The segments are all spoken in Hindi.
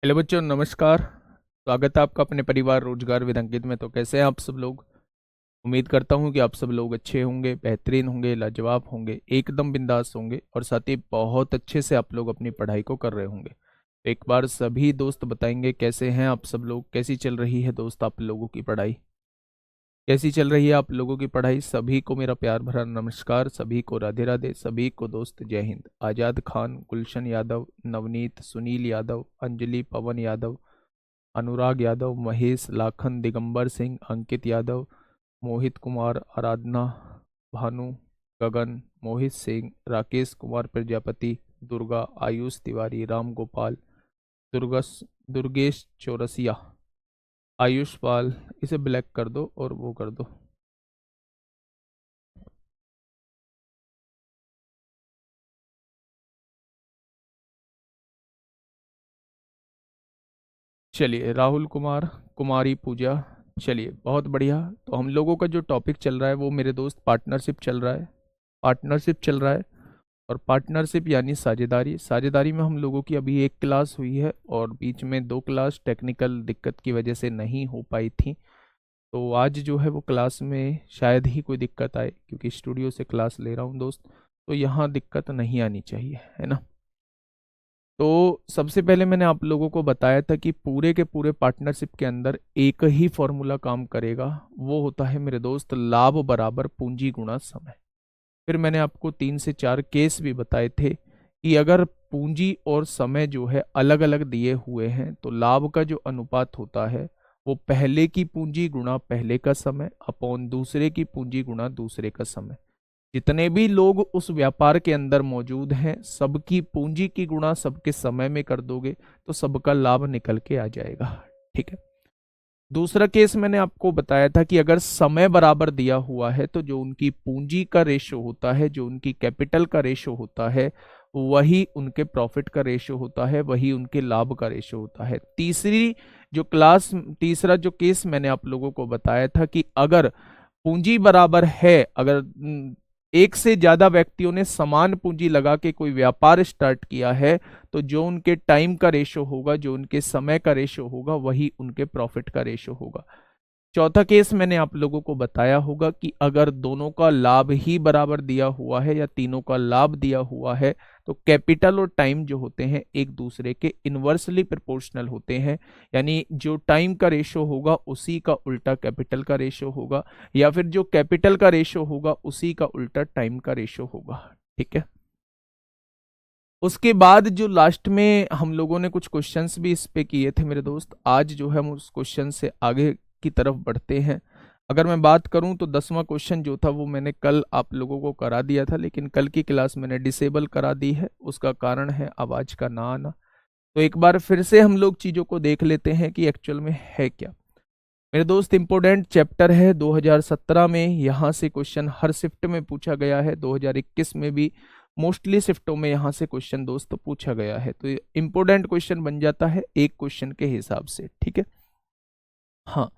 हेलो बच्चों, नमस्कार। स्वागत है आपका अपने परिवार रोजगार विद अंकित में। तो कैसे हैं आप सब लोग? उम्मीद करता हूं कि आप सब लोग अच्छे होंगे, बेहतरीन होंगे, लाजवाब होंगे, एकदम बिंदास होंगे और साथ ही बहुत अच्छे से आप लोग अपनी पढ़ाई को कर रहे होंगे। एक बार सभी दोस्त बताएंगे कैसे हैं आप सब लोग, कैसी चल रही है दोस्त आप लोगों की पढ़ाई, कैसी चल रही है आप लोगों की पढ़ाई। सभी को मेरा प्यार भरा नमस्कार, सभी को राधे राधे, सभी को दोस्त जय हिंद। आजाद खान, गुलशन यादव, नवनीत, सुनील यादव, अंजलि, पवन यादव, अनुराग यादव, महेश, लाखन, दिगंबर सिंह, अंकित यादव, मोहित कुमार, आराधना, भानु, गगन, मोहित सिंह, राकेश कुमार प्रजापति, दुर्गा, आयुष तिवारी, राम गोपाल, दुर्गस दुर्गेश चौरसिया, आयुष पाल। इसे ब्लैक कर दो और वो कर दो। चलिए, राहुल कुमार, कुमारी पूजा। चलिए, बहुत बढ़िया। तो हम लोगों का जो टॉपिक चल रहा है वो मेरे दोस्त पार्टनरशिप चल रहा है। पार्टनरशिप चल रहा है। और पार्टनरशिप यानी साझेदारी। साझेदारी में हम लोगों की अभी एक क्लास हुई है और बीच में दो क्लास टेक्निकल दिक्कत की वजह से नहीं हो पाई थी। तो आज जो है वो क्लास में शायद ही कोई दिक्कत आए, क्योंकि स्टूडियो से क्लास ले रहा हूँ दोस्त। तो यहाँ दिक्कत नहीं आनी चाहिए, है ना। तो सबसे पहले मैंने आप लोगों को बताया था कि पूरे के पूरे पार्टनरशिप के अंदर एक ही फॉर्मूला काम करेगा। वो होता है मेरे दोस्त लाभ बराबर पूंजी गुणा समय। फिर मैंने आपको 3 से 4 केस भी बताए थे कि अगर पूंजी और समय जो है अलग अलग दिए हुए हैं तो लाभ का जो अनुपात होता है वो पहले की पूंजी गुणा पहले का समय अपॉन दूसरे की पूंजी गुणा दूसरे का समय। जितने भी लोग उस व्यापार के अंदर मौजूद हैं सबकी पूंजी की गुणा सबके समय में कर दोगे तो सबका लाभ निकल के आ जाएगा। ठीक है। दूसरा केस मैंने आपको बताया था कि अगर समय बराबर दिया हुआ है तो जो उनकी पूंजी का रेशो होता है, जो उनकी कैपिटल का रेशो होता है, वही उनके प्रॉफिट का रेशो होता है, वही उनके लाभ का रेशो होता है। तीसरा जो केस मैंने आप लोगों को बताया था कि अगर पूंजी बराबर है, अगर एक से ज्यादा व्यक्तियों ने समान पूंजी लगा के कोई व्यापार स्टार्ट किया है तो जो उनके टाइम का रेशो होगा, जो उनके समय का रेशो होगा, वही उनके प्रॉफिट का रेशो होगा। चौथा केस मैंने आप लोगों को बताया होगा कि अगर दोनों का लाभ ही बराबर दिया हुआ है या तीनों का लाभ दिया हुआ है तो कैपिटल और टाइम जो होते हैं एक दूसरे के इन्वर्सली प्रोपोर्शनल होते हैं। यानी जो टाइम का रेशो होगा उसी का उल्टा कैपिटल का रेशो होगा, या फिर जो कैपिटल का रेशो होगा उसी का उल्टा टाइम का रेशो होगा। ठीक है। उसके बाद जो लास्ट में हम लोगों ने कुछ क्वेश्चंस भी इस पे किए थे मेरे दोस्त, आज जो है हम उस क्वेश्चन से आगे की तरफ बढ़ते हैं। अगर मैं बात करूं तो 10वां क्वेश्चन जो था वो मैंने कल आप लोगों को करा दिया था, लेकिन कल की क्लास मैंने डिसेबल करा दी है। उसका कारण है आवाज का ना आना। तो एक बार फिर से हम लोग चीजों को देख लेते हैं कि एक्चुअल में है क्या। मेरे दोस्त इंपोर्टेंट चैप्टर है 2017 में, यहाँ से क्वेश्चन हर शिफ्ट में पूछा गया है। 2021 में भी मोस्टली शिफ्टों में यहाँ से क्वेश्चन दोस्त पूछा गया है। तो इंपोर्टेंट क्वेश्चन बन जाता है एक क्वेश्चन के हिसाब से। ठीक है। हाँ।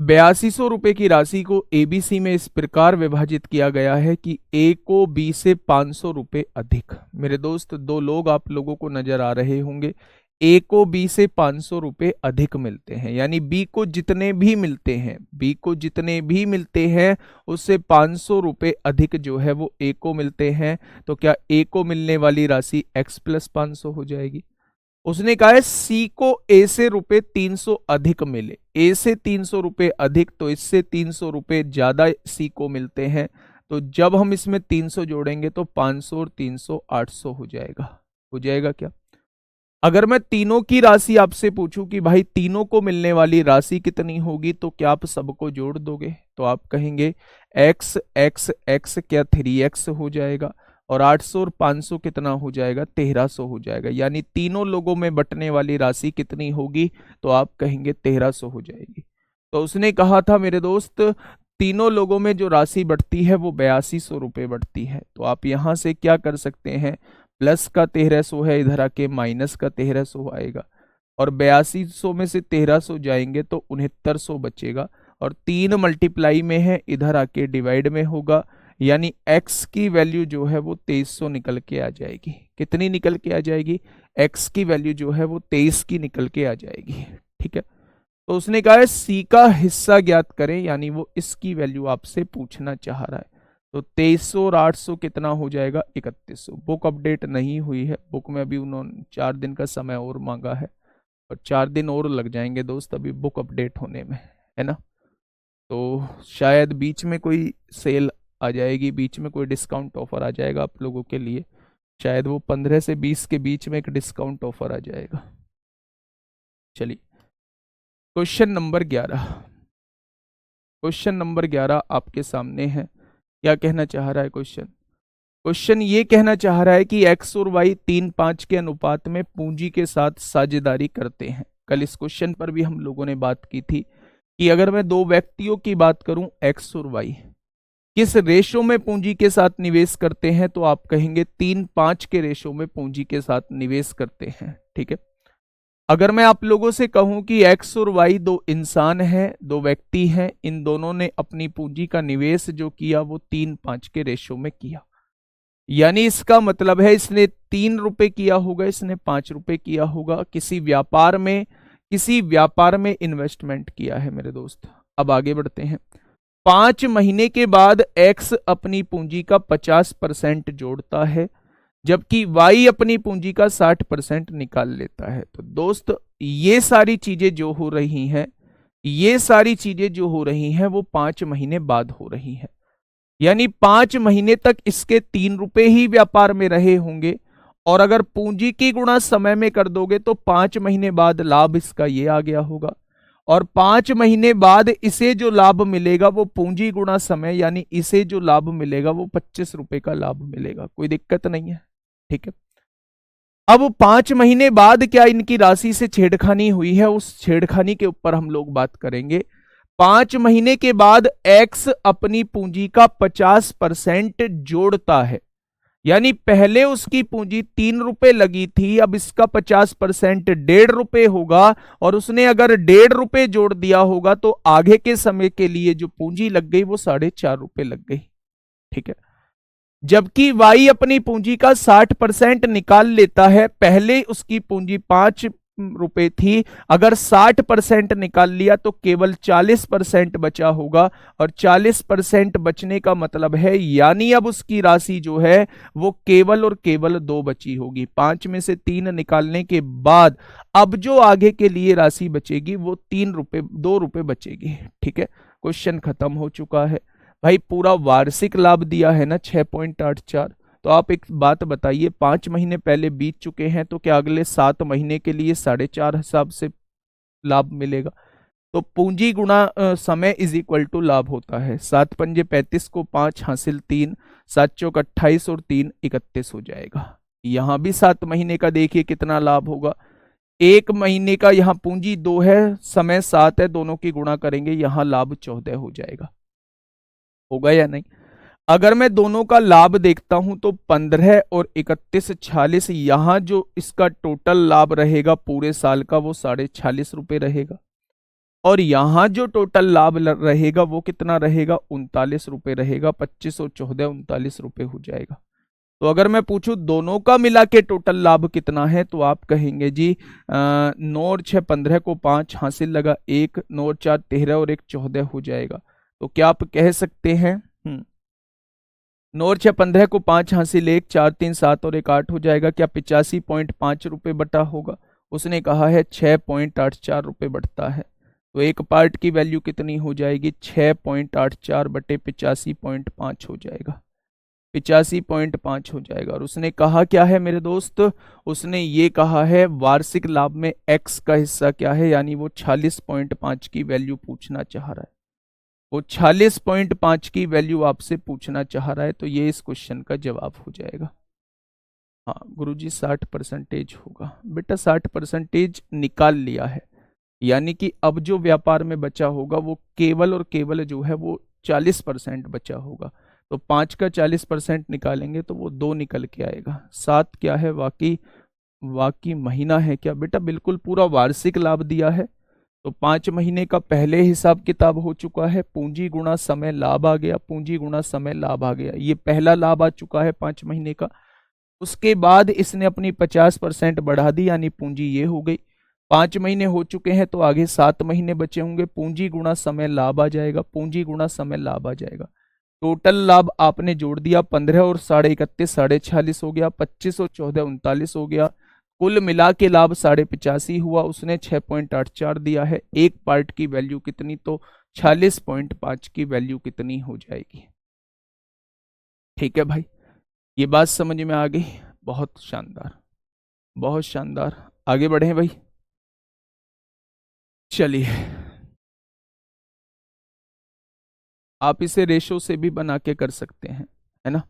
8200 रुपए की राशि को एबीसी में इस प्रकार विभाजित किया गया है कि ए को बी से 500 रुपए अधिक। मेरे दोस्त दो लोग आप लोगों को नजर आ रहे होंगे। ए को बी से 500 रुपए अधिक मिलते हैं, यानी बी को जितने भी मिलते हैं, बी को जितने भी मिलते हैं उससे 500 रुपए अधिक जो है वो ए को मिलते हैं। तो क्या ए को मिलने वाली राशि x प्लस 500 हो जाएगी। उसने कहा है सी को ए से रुपए 300 अधिक मिले। ए से 300 रुपए अधिक तो इससे 300 रुपए ज्यादा सी को मिलते हैं। तो जब हम इसमें 300 जोड़ेंगे तो 500 और 300 800 हो जाएगा। हो जाएगा क्या। अगर मैं तीनों की राशि आपसे पूछूं कि भाई तीनों को मिलने वाली राशि कितनी होगी तो क्या आप सबको जोड़ दोगे। तो आप कहेंगे एक्स एक्स एक्स क्या 3x हो जाएगा, और 800 और 500 कितना हो जाएगा, 1300 हो जाएगा। यानी तीनों लोगों में बंटने वाली राशि कितनी होगी, तो आप कहेंगे 1300 हो जाएगी। तो उसने कहा था मेरे दोस्त तीनों लोगों में जो राशि बढ़ती है वो 8200 रुपये बढ़ती है। तो आप यहां से क्या कर सकते हैं, प्लस का 1300 है, इधर आके माइनस का 1300 आएगा, और 8200 में से 1300 जाएंगे तो 6900 बचेगा, और 3 मल्टीप्लाई में है, इधर आके डिवाइड में होगा। यानी x की वैल्यू जो है वो 2300 निकल के आ जाएगी। कितनी निकल के आ जाएगी, x की वैल्यू जो है वो 23 की निकल के आ जाएगी। ठीक है, तो उसने कहा है सी का हिस्सा ज्ञात करें, यानी वो इसकी वैल्यू आपसे पूछना चाह रहा है। तो 2300 और 800 कितना हो जाएगा, 3100। बुक अपडेट नहीं हुई है, बुक में अभी उन्होंने 4 दिन का समय और मांगा है और 4 दिन और लग जाएंगे दोस्त अभी बुक अपडेट होने में, है ना। तो शायद बीच में कोई सेल आ जाएगी, बीच में कोई डिस्काउंट ऑफर आ जाएगा आप लोगों के लिए, शायद वो 15 से 20 के बीच में एक डिस्काउंट ऑफर आ जाएगा। चलिए क्वेश्चन नंबर 11, क्वेश्चन नंबर 11 आपके सामने है। क्या कहना चाह रहा है क्वेश्चन, क्वेश्चन ये कहना चाह रहा है कि x और y 3:5 के अनुपात में पूंजी के साथ साझेदारी करते हैं। कल इस क्वेश्चन पर भी हम लोगों ने बात की थी कि अगर मैं दो व्यक्तियों की बात करूं x और y किस रेशो में पूंजी के साथ निवेश करते हैं, तो आप कहेंगे 3:5 के रेशो में पूंजी के साथ निवेश करते हैं। ठीक है, अगर मैं आप लोगों से कहूं कि x और y दो इंसान हैं, दो व्यक्ति हैं, इन दोनों ने अपनी पूंजी का निवेश जो किया वो 3:5 के रेशो में किया, यानी इसका मतलब है इसने 3 रुपए किया होगा, इसने 5 रुपए किया होगा, किसी व्यापार में इन्वेस्टमेंट किया है मेरे दोस्त। अब आगे बढ़ते हैं। 5 महीने के बाद x अपनी पूंजी का 50% जोड़ता है, जबकि y अपनी पूंजी का 60% निकाल लेता है। तो दोस्त ये सारी चीजें जो हो रही हैं वो 5 महीने बाद हो रही हैं, यानी 5 महीने तक इसके 3 रुपए ही व्यापार में रहे होंगे, और अगर पूंजी की गुणा समय में कर दोगे तो 5 महीने बाद लाभ इसका ये आ गया होगा, और 5 महीने बाद इसे जो लाभ मिलेगा वो पूंजी गुणा समय, यानी इसे जो लाभ मिलेगा वो 25 रुपए का लाभ मिलेगा। कोई दिक्कत नहीं है। ठीक है, अब 5 महीने बाद क्या इनकी राशि से छेड़खानी हुई है, उस छेड़खानी के ऊपर हम लोग बात करेंगे। 5 महीने के बाद x अपनी पूंजी का 50% जोड़ता है, यानी पहले उसकी पूंजी 3 रुपए लगी थी, अब इसका 50% 1.5 रुपए होगा, और उसने अगर 1.5 रुपए जोड़ दिया होगा तो आगे के समय के लिए जो पूंजी लग गई वो 4.5 रुपए लग गई। ठीक है, जबकि y अपनी पूंजी का 60% निकाल लेता है, पहले उसकी पूंजी 5 रुपए थी, अगर 60% निकाल लिया तो केवल 40% बचा होगा, और 40% बचने का मतलब है यानी अब उसकी राशि जो है वो केवल और केवल 2 बची होगी। 5 में से 3 निकालने के बाद अब जो आगे के लिए राशि बचेगी वो 2 रुपए बचेगी। ठीक है, क्वेश्चन खत्म हो चुका है भाई। पूरा वार्षिक लाभ दिया है ना 6.84। तो आप एक बात बताइए, 5 महीने पहले बीत चुके हैं, तो क्या अगले 7 महीने के लिए 4.5 हिसाब से लाभ मिलेगा? तो पूंजी गुणा समय इज इक्वल टू लाभ होता है। 7 पंजे 35 को 5 हासिल 3, 7 चौक 28 और 3 31 हो जाएगा। यहां भी 7 महीने का देखिए कितना लाभ होगा। 1 महीने का यहाँ पूंजी 2 है, समय 7 है, दोनों की गुणा करेंगे, यहां लाभ 14 हो जाएगा। होगा या नहीं? अगर मैं दोनों का लाभ देखता हूं तो 15 और 31 46, यहां जो इसका टोटल लाभ रहेगा पूरे साल का वो 46.5 रुपए रहेगा, और यहां जो टोटल लाभ रहेगा वो कितना रहेगा, 39 रुपए रहेगा। 25 और 14 39 रुपए हो जाएगा। तो अगर मैं पूछूं दोनों का मिला के टोटल लाभ कितना है, तो आप कहेंगे जी 9 और 6 15 को 5 हासिल लगा 1, 9 और 4 13 और 1 14 हो जाएगा। तो क्या आप कह सकते हैं 9 और 6 15 को 5 हासिल 1, 4 3 7 और 1 8 हो जाएगा। क्या 85.5 रुपए बटा होगा? उसने कहा है 6.84 रुपए बढ़ता है। तो एक पार्ट की वैल्यू कितनी हो जाएगी, 6.84 बटे 85.5 हो जाएगा। 85.5 हो जाएगा। और उसने कहा क्या है मेरे दोस्त, उसने ये कहा है वार्षिक लाभ में x का हिस्सा क्या है, यानी वो 46.5 की वैल्यू पूछना चाह रहा है। वो 46.5 की वैल्यू आपसे पूछना चाह रहा है, तो ये इस क्वेश्चन का जवाब हो जाएगा। हाँ गुरुजी 60% होगा। बेटा 60% निकाल लिया है, यानी कि अब जो व्यापार में बचा होगा वो केवल और केवल जो है वो 40% बचा होगा। तो 5 का 40% निकालेंगे तो वो 2 निकल के आएगा। 7 क्या है, वाकी महीना है क्या? बेटा बिल्कुल पूरा वार्षिक लाभ दिया है, तो 5 महीने का पहले हिसाब किताब हो चुका है। पूंजी गुणा समय लाभ आ गया, पूंजी गुणा समय लाभ आ गया। ये पहला लाभ आ चुका है 5 महीने का। उसके बाद इसने अपनी 50% बढ़ा दी, यानी पूंजी ये हो गई। 5 महीने हो चुके हैं तो आगे 7 महीने बचे होंगे। पूंजी गुणा समय लाभ आ जाएगा, पूंजी गुणा समय लाभ आ जाएगा। टोटल लाभ आपने जोड़ दिया, 15 और 31.5 46 हो गया, 25 और 14 39 हो गया। कुल मिला के लाभ 85.5 हुआ, उसने 6.84 दिया है। एक पार्ट की वैल्यू कितनी, तो 46.5 की वैल्यू कितनी हो जाएगी। ठीक है भाई, ये बात समझ में आ गई। बहुत शानदार, बहुत शानदार। आगे बढ़े भाई, चलिए। आप इसे रेशो से भी बना के कर सकते हैं, है ना।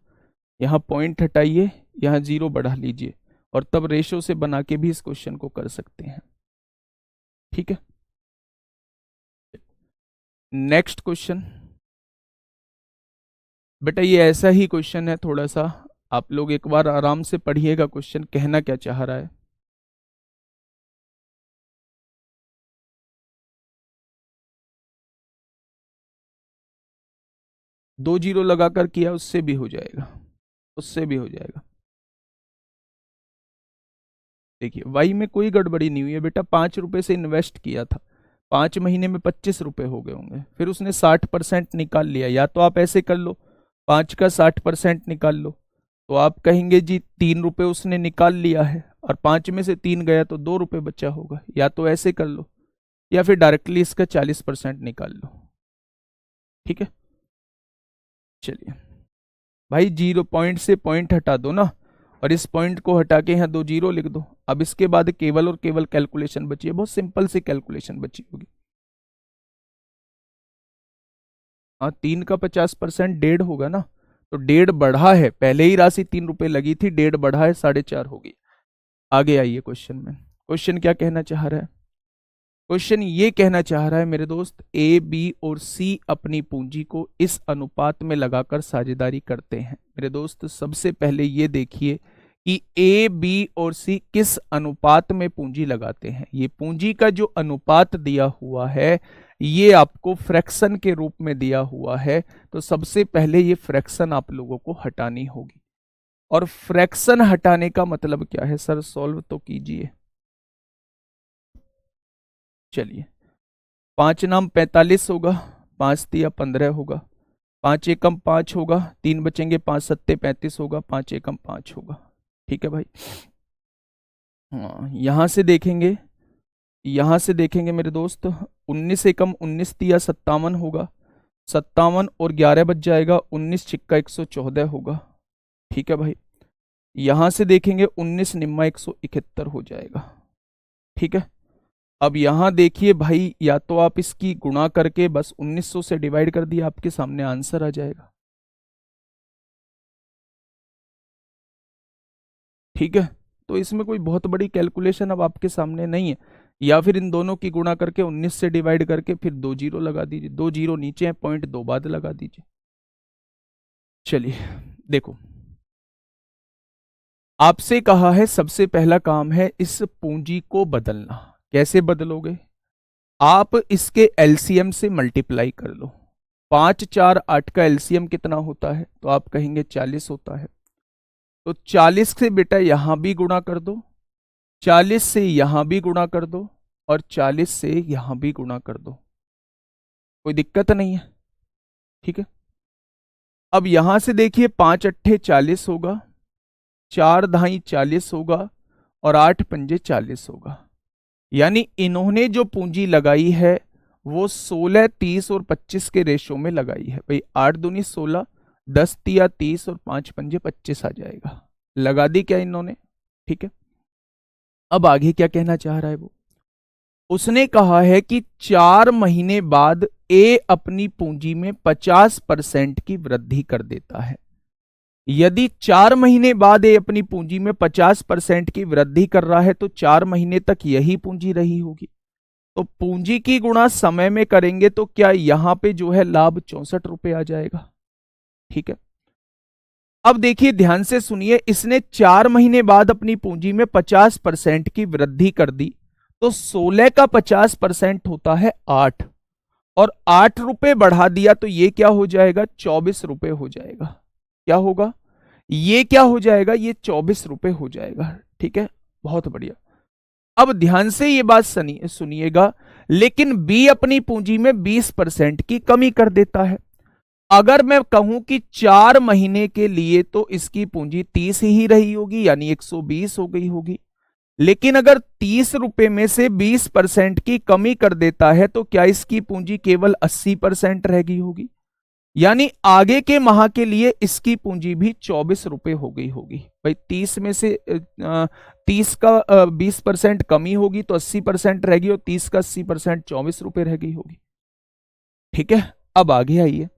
यहाँ पॉइंट हटाइए, यहाँ जीरो बढ़ा लीजिए, और तब रेशो से बना के भी इस क्वेश्चन को कर सकते हैं। ठीक है, नेक्स्ट क्वेश्चन। बेटा ये ऐसा ही क्वेश्चन है, थोड़ा सा आप लोग एक बार आराम से पढ़िएगा क्वेश्चन कहना क्या चाह रहा है। दो जीरो लगाकर किया, उससे भी हो जाएगा, उससे भी हो जाएगा। देखिए वाई में कोई गड़बड़ी नहीं हुई है बेटा, 5 रुपए से इन्वेस्ट किया था, 5 महीने में 25 रुपए हो गए होंगे, फिर उसने 60% निकाल लिया। या तो आप ऐसे कर लो, 5 का 60% निकाल लो, तो आप कहेंगे जी 3 रुपए उसने निकाल लिया है, और 5 में से 3 गया तो 2 रुपए बचा होगा। या तो ऐसे कर लो, या फिर डायरेक्टली इसका 40% निकाल लो। ठीक है, चलिए भाई, जीरो पॉइंट से पॉइंट हटा दो ना, और इस पॉइंट को हटा के यहाँ 2 जीरो लिख दो। अब इसके बाद केवल और केवल कैलकुलेशन बची है, बहुत सिंपल सी कैलकुलेशन बची होगी। हाँ, 3 का 50% 1.5 होगा ना, तो 1.5 बढ़ा है, पहले ही राशि 3 रुपए लगी थी, 1.5 बढ़ा है, 4.5 होगी। आगे आइए क्वेश्चन में, क्वेश्चन क्या कहना चाह रहा है। क्वेश्चन ये कहना चाह रहा है मेरे दोस्त, ए बी और सी अपनी पूंजी को इस अनुपात में लगाकर साझेदारी करते हैं। मेरे दोस्त सबसे पहले ये देखिए कि ए बी और सी किस अनुपात में पूंजी लगाते हैं। ये पूंजी का जो अनुपात दिया हुआ है ये आपको फ्रैक्शन के रूप में दिया हुआ है, तो सबसे पहले ये फ्रैक्शन आप लोगों को हटानी होगी। और फ्रैक्शन हटाने का मतलब क्या है सर, सॉल्व तो कीजिए। चलिए, 5 नाम 45 होगा, 5 तिया 15 होगा, 5 एकम 5 होगा, 3 बचेंगे, 5 सत्ते 35 होगा, 5 एकम 5 होगा। ठीक है भाई, हाँ यहां से देखेंगे, यहां से देखेंगे मेरे दोस्त, 19 एकम 19 तिया 57 होगा, 57 और 11 बच जाएगा, 19 छिक्का 114 होगा। ठीक है भाई, यहां से देखेंगे 19 निम्मा 171 हो जाएगा। ठीक है, अब यहां देखिए भाई, या तो आप इसकी गुणा करके बस 1900 से डिवाइड कर दिया, आपके सामने आंसर आ जाएगा। ठीक है, तो इसमें कोई बहुत बड़ी कैलकुलेशन अब आपके सामने नहीं है। या फिर इन दोनों की गुणा करके 19 से डिवाइड करके फिर 2 जीरो लगा दीजिए, 2 जीरो नीचे है, पॉइंट 2 बाद लगा दीजिए। चलिए देखो, आपसे कहा है सबसे पहला काम है इस पूंजी को बदलना। कैसे बदलोगे, आप इसके एलसीएम से मल्टीप्लाई कर लो। 5 4 8 का एलसीएम कितना होता है, तो आप कहेंगे 40 होता है। तो 40 से बेटा यहां भी गुणा कर दो, 40 से यहां भी गुणा कर दो, और 40 से यहां भी गुणा कर दो, कोई दिक्कत नहीं है। ठीक है, अब यहां से देखिए 5 अट्ठे 40 होगा, 4 दाई 40 होगा, और 8 पंजे 40 होगा। यानी इन्होंने जो पूंजी लगाई है वो 16 30 और 25 के रेशो में लगाई है भाई। 8 दूनी 16, 10 तिया 30 और 5 पंजे 25 आ जाएगा। लगा दी क्या इन्होंने। ठीक है, अब आगे क्या कहना चाह रहा है वो, उसने कहा है कि 4 महीने बाद ए अपनी पूंजी में 50% की वृद्धि कर देता है। यदि 4 महीने बाद ए अपनी पूंजी में 50% की वृद्धि कर रहा है तो 4 महीने तक यही पूंजी रही होगी। तो पूंजी की गुणा समय में करेंगे तो क्या यहां पे जो है लाभ 64 रुपए आ जाएगा। ठीक है, अब देखिए ध्यान से सुनिए, इसने 4 महीने बाद अपनी पूंजी में 50% की वृद्धि कर दी, तो 16 का 50% होता है 8, और 8 रुपए बढ़ा दिया तो ये क्या हो जाएगा, 24 रुपए हो जाएगा। क्या होगा, ये क्या हो जाएगा, ये 24 रुपए हो जाएगा। ठीक है, बहुत बढ़िया। अब ध्यान से ये बात सुनिएगा, लेकिन बी अपनी पूंजी में 20% की कमी कर देता है। अगर मैं कहूं कि 4 महीने के लिए तो इसकी पूंजी 30 ही रही होगी, यानी 120 हो गई होगी। लेकिन अगर 30 रुपए में से 20% की कमी कर देता है तो क्या इसकी पूंजी केवल 80% रह गई होगी, यानी आगे के माह के लिए इसकी पूंजी भी 24 रुपए हो गई होगी। भाई 30 में से 30 का 20% कमी होगी तो 80% रहेगी, और 30 का 80% 24 रुपए रह गई होगी। ठीक है, अब आगे आइए।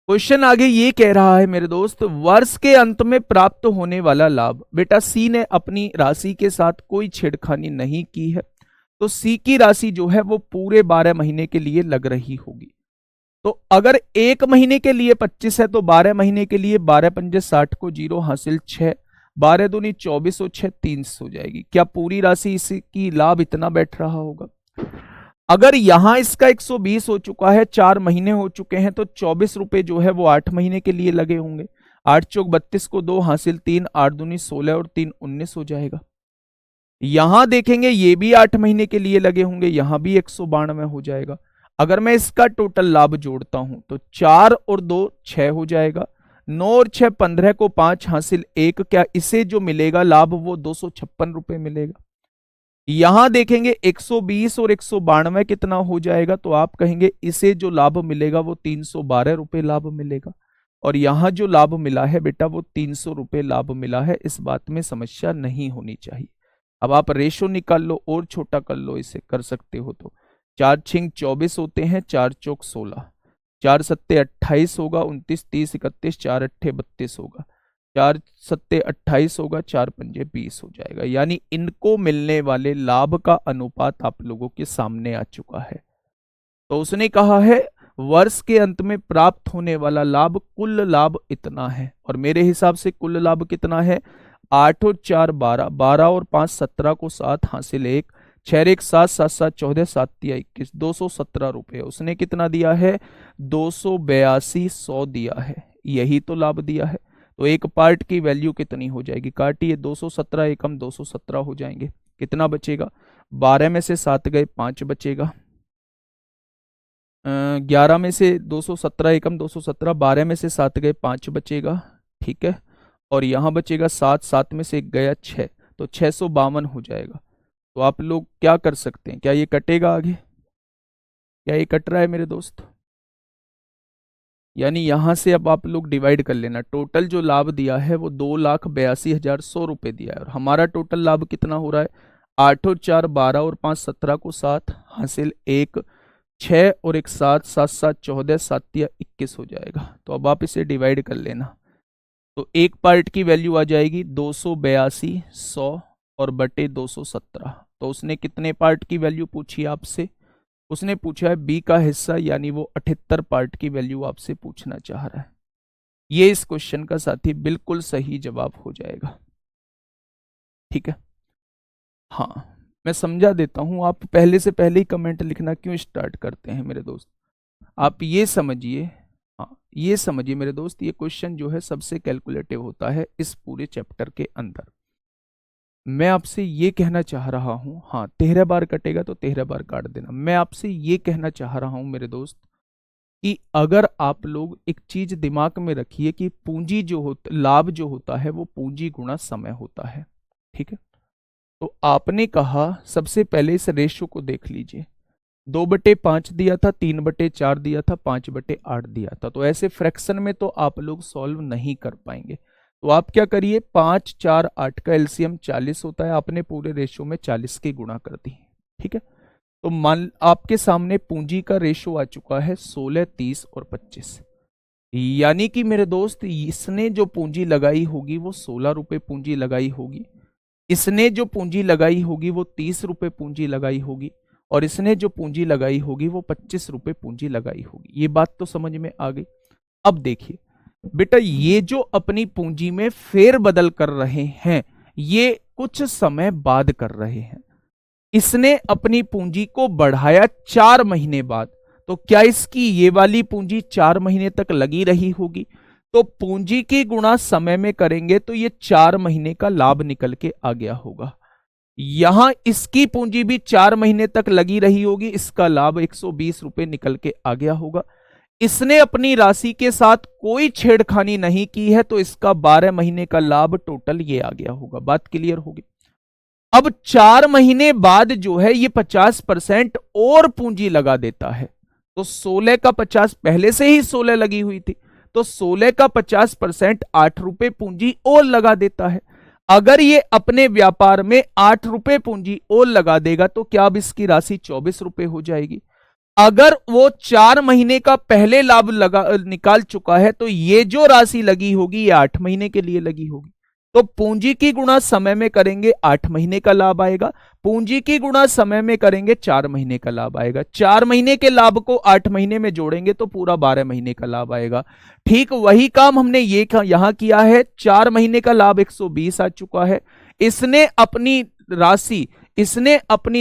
क्वेश्चन आगे ये कह रहा है मेरे दोस्त, वर्ष के अंत में प्राप्त होने वाला लाभ। बेटा सी ने अपनी राशि के साथ कोई छेड़खानी नहीं की है, तो सी की राशि जो है वो पूरे 12 महीने के लिए लग रही होगी। तो अगर 1 महीने के लिए 25 है तो 12 महीने के लिए 12 पंजे 60 को 0 हासिल 6, 12 दूनी 24 और 6 30 हो जाएगी। क्या पूरी राशि इसकी लाभ इतना बैठ रहा होगा? अगर यहां इसका 120 हो चुका है, 4 महीने हो चुके हैं, तो 24 रुपए जो है वो 8 महीने के लिए लगे होंगे। 8 चौक 32 को 2 हासिल 3, 8 दूनी 16 और 3 19 हो जाएगा। यहां देखेंगे ये भी 8 महीने के लिए लगे होंगे, यहां भी 192 हो जाएगा। अगर मैं इसका टोटल लाभ जोड़ता हूं तो 4 और 2 6 हो जाएगा, 9 और 6 15 को 5 हासिल 1, क्या इसे जो मिलेगा लाभ वो 256 रुपए मिलेगा। यहां देखेंगे 120 और 192 कितना हो जाएगा, तो आप कहेंगे इसे जो लाभ मिलेगा वो 312 रुपए लाभ मिलेगा। और यहां जो लाभ मिला है बेटा वो 300 रुपए लाभ मिला है। इस बात में समस्या नहीं होनी चाहिए। अब आप रेशो निकाल लो और छोटा कर लो, इसे कर सकते हो तो 4 छिंग 24 होते हैं, 4 चौक 16, 4 सत्ते 28 होगा, 29 30 31, 4 अट्ठे 32 होगा, 4 सत्ते 28 होगा, 4 पंजे 20 हो जाएगा। यानी इनको मिलने वाले लाभ का अनुपात आप लोगों के सामने आ चुका है। तो उसने कहा है वर्ष के अंत में प्राप्त होने वाला लाभ, कुल लाभ इतना है। और मेरे हिसाब से कुल लाभ कितना है, 8 और 4 12, 12 और 5 17 को 7 हासिल 1, 6 1 7 7 7 14 7 21, 217 रुपए। उसने कितना दिया है, 282 100 दिया है, यही तो लाभ दिया है। तो एक पार्ट की वैल्यू कितनी हो जाएगी, काटिए, 217 एकम 217 हो जाएंगे। कितना बचेगा, 12 में से 7 गए 5 बचेगा, 11 में से 217 एकम 217, 12 में से 7 गए 5 बचेगा। ठीक है, और यहां बचेगा 7, 7 में से 1 गया 6, तो 652 हो जाएगा। तो आप लोग क्या कर सकते हैं, क्या ये कटेगा आगे, क्या ये कट रहा है मेरे दोस्त? यानी यहां से अब आप लोग डिवाइड कर लेना, टोटल जो लाभ दिया है वो 2,82,100 रुपए दिया है, और हमारा टोटल लाभ कितना हो रहा है, 8 और 4 12 और 5 17 को 7 हासिल 1, 6 और 1 7 7 7 14 7 21 हो जाएगा। तो अब आप इसे डिवाइड कर लेना, तो एक पार्ट की वैल्यू आ जाएगी 282 100 और बटे 217। तो उसने कितने पार्ट की वैल्यू पूछी आपसे, उसने पूछा है बी का हिस्सा, यानी वो 78 पार्ट की वैल्यू आपसे पूछना चाह रहा है। ये इस क्वेश्चन का साथी बिल्कुल सही जवाब हो जाएगा। ठीक है, हाँ मैं समझा देता हूं, आप पहले से पहले ही कमेंट लिखना क्यों स्टार्ट करते हैं मेरे दोस्त। आप ये समझिए, हाँ ये समझिए मेरे दोस्त, ये क्वेश्चन जो है सबसे कैलकुलेटिव होता है इस पूरे चैप्टर के अंदर। मैं आपसे ये कहना चाह रहा हूं, हाँ 13 बार कटेगा तो 13 बार काट देना। मैं आपसे ये कहना चाह रहा हूं मेरे दोस्त कि अगर आप लोग एक चीज दिमाग में रखिए कि पूंजी जो होता, लाभ जो होता है वो पूंजी गुणा समय होता है। ठीक है, तो आपने कहा सबसे पहले इस रेशो को देख लीजिए, 2/5 दिया था, 3/4 दिया था, 5/8 दिया था। तो ऐसे फ्रैक्शन में तो आप लोग सॉल्व नहीं कर पाएंगे। तो आप क्या करिए, 5 4 8 का एलसीएम 40 होता है, आपने पूरे रेशो में 40 की गुणा कर दी। ठीक है, तो मान आपके सामने पूंजी का रेशो आ चुका है 16 30 और 25, यानी कि मेरे दोस्त इसने जो पूंजी लगाई होगी वो 16 रुपए पूंजी लगाई होगी, इसने जो पूंजी लगाई होगी वो 30 रुपए पूंजी लगाई होगी, और इसने जो पूंजी लगाई होगी वो 25 रुपए पूंजी लगाई होगी। ये बात तो समझ में आ गई। अब देखिए बेटा, ये जो अपनी पूंजी में फेर बदल कर रहे हैं ये कुछ समय बाद कर रहे हैं। इसने अपनी पूंजी को बढ़ाया 4 महीने बाद, तो क्या इसकी ये वाली पूंजी 4 महीने तक लगी रही होगी? तो पूंजी की गुणा समय में करेंगे तो ये 4 महीने का लाभ निकल के आ गया होगा। यहां इसकी पूंजी भी 4 महीने तक लगी रही होगी, इसका लाभ 120 रुपए निकल के आ गया होगा। इसने अपनी राशि के साथ कोई छेड़खानी नहीं की है, तो इसका 12 महीने का लाभ टोटल ये आ गया होगा। बात क्लियर होगी। अब 4 महीने बाद जो है ये 50% और पूंजी लगा देता है। तो 16 का 50 पहले से ही 16 लगी हुई थी, तो 16 का 50% 8 रुपए पूंजी और लगा देता है। अगर ये अपने व्यापार में 8 रुपए पूंजी और लगा देगा तो क्या अब इसकी राशि 24 रुपए हो जाएगी। अगर वो 4 महीने का पहले लाभ निकाल चुका है तो ये जो राशि लगी होगी ये 8 महीने के लिए लगी होगी। तो पूंजी की गुणा समय में करेंगे 8 महीने का लाभ आएगा, पूंजी की गुणा समय में करेंगे 4 महीने का लाभ आएगा। 4 महीने के लाभ को 8 महीने में जोड़ेंगे तो पूरा 12 महीने का लाभ आएगा। ठीक वही काम हमने ये यहां किया है। 4 महीने का लाभ 120 आ चुका है। इसने अपनी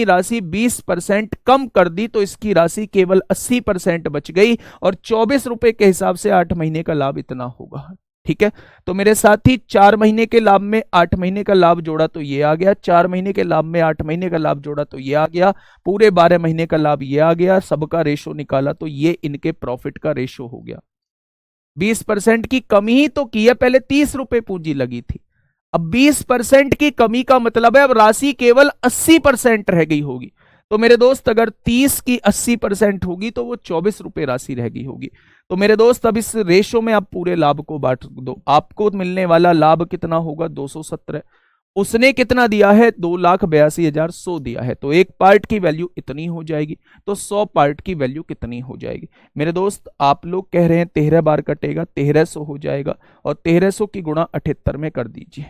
राशि 20% कम कर दी, तो इसकी राशि केवल 80% बच गई और 24 रुपए के हिसाब से 8 महीने का लाभ इतना होगा। ठीक है, तो मेरे साथी 4 महीने के लाभ में 8 महीने का लाभ जोड़ा तो ये आ गया, 4 महीने के लाभ में 8 महीने का लाभ जोड़ा तो ये आ गया, पूरे 12 महीने का लाभ ये आ गया, सबका रेशो निकाला तो ये इनके प्रॉफिट का रेशो हो गया। 20% की कमी ही तो की है, पहले 30 रुपए पूंजी लगी थी, अब 20% की कमी का मतलब है अब राशि केवल 80% रह गई होगी। तो मेरे दोस्त अगर 30 की 80% होगी तो वो 24 रुपए राशि रह गई होगी। तो मेरे दोस्त अब इस रेशो में आप पूरे लाभ को बांट दो, आपको मिलने वाला लाभ कितना होगा 217। उसने कितना दिया है 2,82,100 दिया है, तो एक पार्ट की वैल्यू इतनी हो जाएगी, तो 100 पार्ट की वैल्यू कितनी हो जाएगी। मेरे दोस्त आप लोग कह रहे हैं 13 बार कटेगा, 1300 हो जाएगा और 1300 की गुणा 78 में कर दीजिए।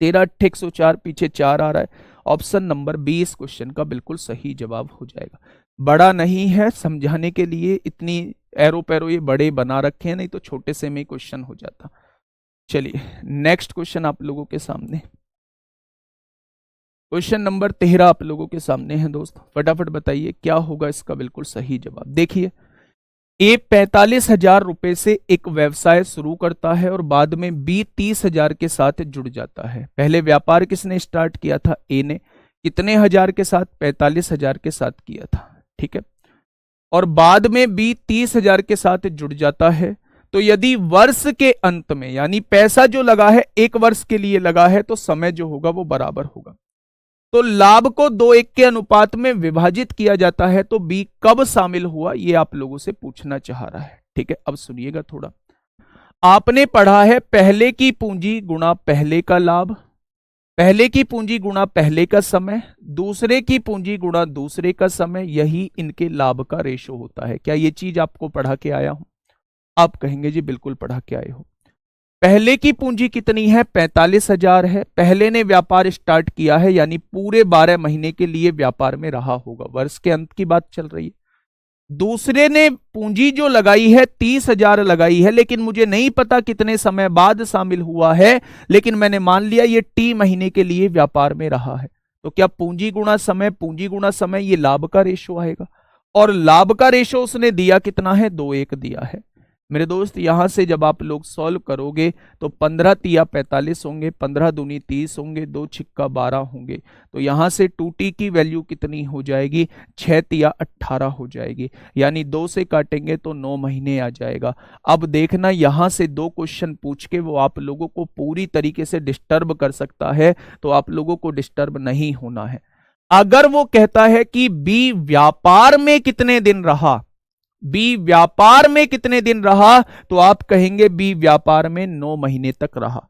13×8 पीछे 4 आ रहा है, ऑप्शन नंबर 20 क्वेश्चन का बिल्कुल सही जवाब हो जाएगा। बड़ा नहीं है, समझाने के लिए इतनी एरो पैरो ये बड़े बना रखे हैं, नहीं तो छोटे से में क्वेश्चन हो जाता। चलिए नेक्स्ट क्वेश्चन आप लोगों के सामने, क्वेश्चन नंबर 13 आप लोगों के सामने है दोस्त, फटाफट बताइए क्या होगा इसका बिल्कुल सही जवाब। देखिए ए 45,000 रुपए से एक व्यवसाय शुरू करता है और बाद में बी 30,000 के साथ जुड़ जाता है। पहले व्यापार किसने स्टार्ट किया था, ए ने। कितने हजार के साथ, 45,000 के साथ किया था। ठीक है, और बाद में बी 30,000 के साथ जुड़ जाता है। तो यदि वर्ष के अंत में, यानी पैसा जो लगा है 1 वर्ष के लिए लगा है, तो समय जो होगा वो बराबर होगा। तो लाभ को 2:1 के अनुपात में विभाजित किया जाता है, तो बी कब शामिल हुआ ये आप लोगों से पूछना चाह रहा है। ठीक है, अब सुनिएगा थोड़ा। आपने पढ़ा है पहले की पूंजी गुणा पहले का लाभ, पहले की पूंजी गुणा पहले का समय, दूसरे की पूंजी गुणा दूसरे का समय, यही इनके लाभ का रेशो होता है। क्या ये चीज आपको पढ़ा के आया हूं? आप कहेंगे जी बिल्कुल पढ़ा के आए हो। पहले की पूंजी कितनी है, 45,000 है। पहले ने व्यापार स्टार्ट किया है, यानी पूरे 12 महीने के लिए व्यापार में रहा होगा, वर्ष के अंत की बात चल रही है। दूसरे ने पूंजी जो लगाई है 30,000 लगाई है, लेकिन मुझे नहीं पता कितने समय बाद शामिल हुआ है, लेकिन मैंने मान लिया ये टी महीने के लिए व्यापार में रहा है। तो क्या पूंजी गुणा समय, पूंजी गुणा समय ये लाभ का रेशो आएगा, और लाभ का रेशो उसने दिया कितना है, 2:1 दिया है। मेरे दोस्त यहां से जब आप लोग सॉल्व करोगे तो 15 तिया 45 होंगे, 15 दूनी 30 होंगे, 2 छिक्का 12 होंगे। तो यहां से 2t की वैल्यू कितनी हो जाएगी, 6 तिया 18 हो जाएगी, यानी 2 से काटेंगे तो 9 महीने आ जाएगा। अब देखना यहां से 2 क्वेश्चन पूछ के वो आप लोगों को पूरी तरीके से डिस्टर्ब कर सकता है, तो आप लोगों को डिस्टर्ब नहीं होना है। अगर वो कहता है कि बी व्यापार में कितने दिन रहा, बी व्यापार में कितने दिन रहा, तो आप कहेंगे बी व्यापार में 9 महीने तक रहा।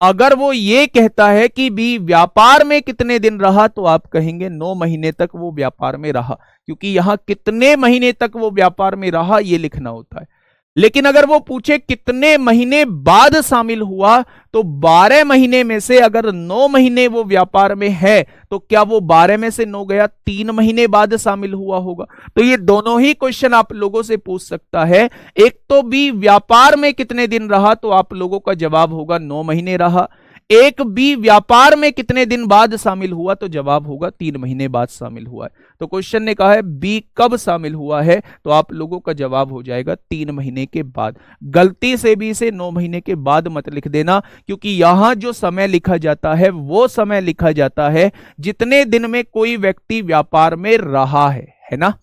अगर वो ये कहता है कि बी व्यापार में कितने दिन रहा, तो आप कहेंगे 9 महीने तक वो व्यापार में रहा, क्योंकि यहां कितने महीने तक वो व्यापार में रहा ये लिखना होता है। लेकिन अगर वो पूछे कितने महीने बाद शामिल हुआ, तो 12 महीने में से अगर 9 महीने वो व्यापार में है, तो क्या वो 12 में से 9 गया, 3 महीने बाद शामिल हुआ होगा। तो ये दोनों ही क्वेश्चन आप लोगों से पूछ सकता है। एक तो बी व्यापार में कितने दिन रहा, तो आप लोगों का जवाब होगा 9 महीने रहा। एक बी व्यापार में कितने दिन बाद शामिल हुआ, तो जवाब होगा 3 महीने बाद शामिल हुआ है। तो क्वेश्चन ने कहा है बी कब शामिल हुआ है, तो आप लोगों का जवाब हो जाएगा 3 महीने के बाद। गलती से भी इसे 9 महीने के बाद मत लिख देना, क्योंकि यहां जो समय लिखा जाता है वो समय लिखा जाता है जितने दिन में कोई व्यक्ति व्यापार में रहा है ना।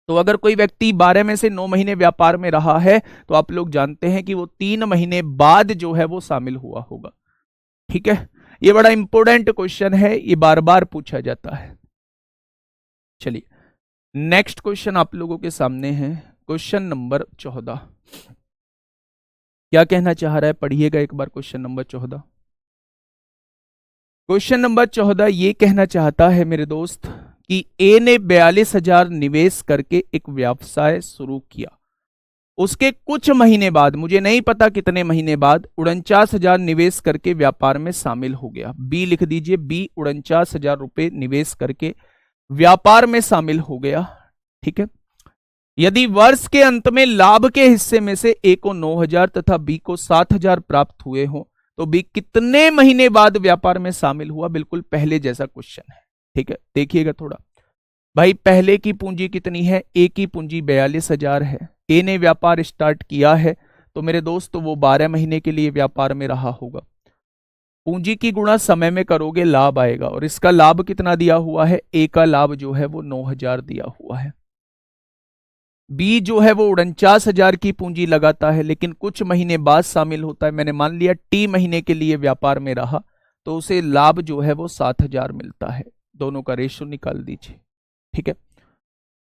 तो अगर कोई व्यक्ति 12 में से 9 महीने व्यापार में रहा है तो आप लोग जानते हैं कि वो 3 महीने बाद जो है वो शामिल हुआ होगा। ठीक है, ये बड़ा इंपॉर्टेंट क्वेश्चन है, ये बार बार पूछा जाता है। चलिए नेक्स्ट क्वेश्चन आप लोगों के सामने है, क्वेश्चन नंबर 14। क्या कहना चाह रहा है, पढ़िएगा एक बार क्वेश्चन नंबर 14। क्वेश्चन नंबर 14 ये कहना चाहता है मेरे दोस्त कि ए ने 42,000 निवेश करके एक व्यवसाय शुरू किया। उसके कुछ महीने बाद, मुझे नहीं पता कितने महीने बाद, 49,000 निवेश करके व्यापार में शामिल हो गया। बी लिख दीजिए, बी 49,000 रुपए निवेश करके व्यापार में शामिल हो गया। ठीक है, यदि वर्ष के अंत में लाभ के हिस्से में से ए को 9,000 तथा बी को 7,000 प्राप्त हुए हो तो बी कितने महीने बाद व्यापार में शामिल हुआ। बिल्कुल पहले जैसा क्वेश्चन है। ठीक है, देखिएगा थोड़ा भाई, पहले की पूंजी कितनी है, ए की पूंजी 42,000 है। ए ने व्यापार स्टार्ट किया है तो मेरे दोस्त वो 12 महीने के लिए व्यापार में रहा होगा। पूंजी की गुणा समय में करोगे लाभ आएगा, और इसका लाभ कितना दिया हुआ है, ए का लाभ जो है वो 9,000 दिया हुआ है। बी जो है वो 49,000 की पूंजी लगाता है लेकिन कुछ महीने बाद शामिल होता है। मैंने मान लिया टी महीने के लिए व्यापार में रहा तो उसे लाभ जो है वो 7,000 मिलता है। दोनों का रेशो निकाल दीजिए। ठीक है,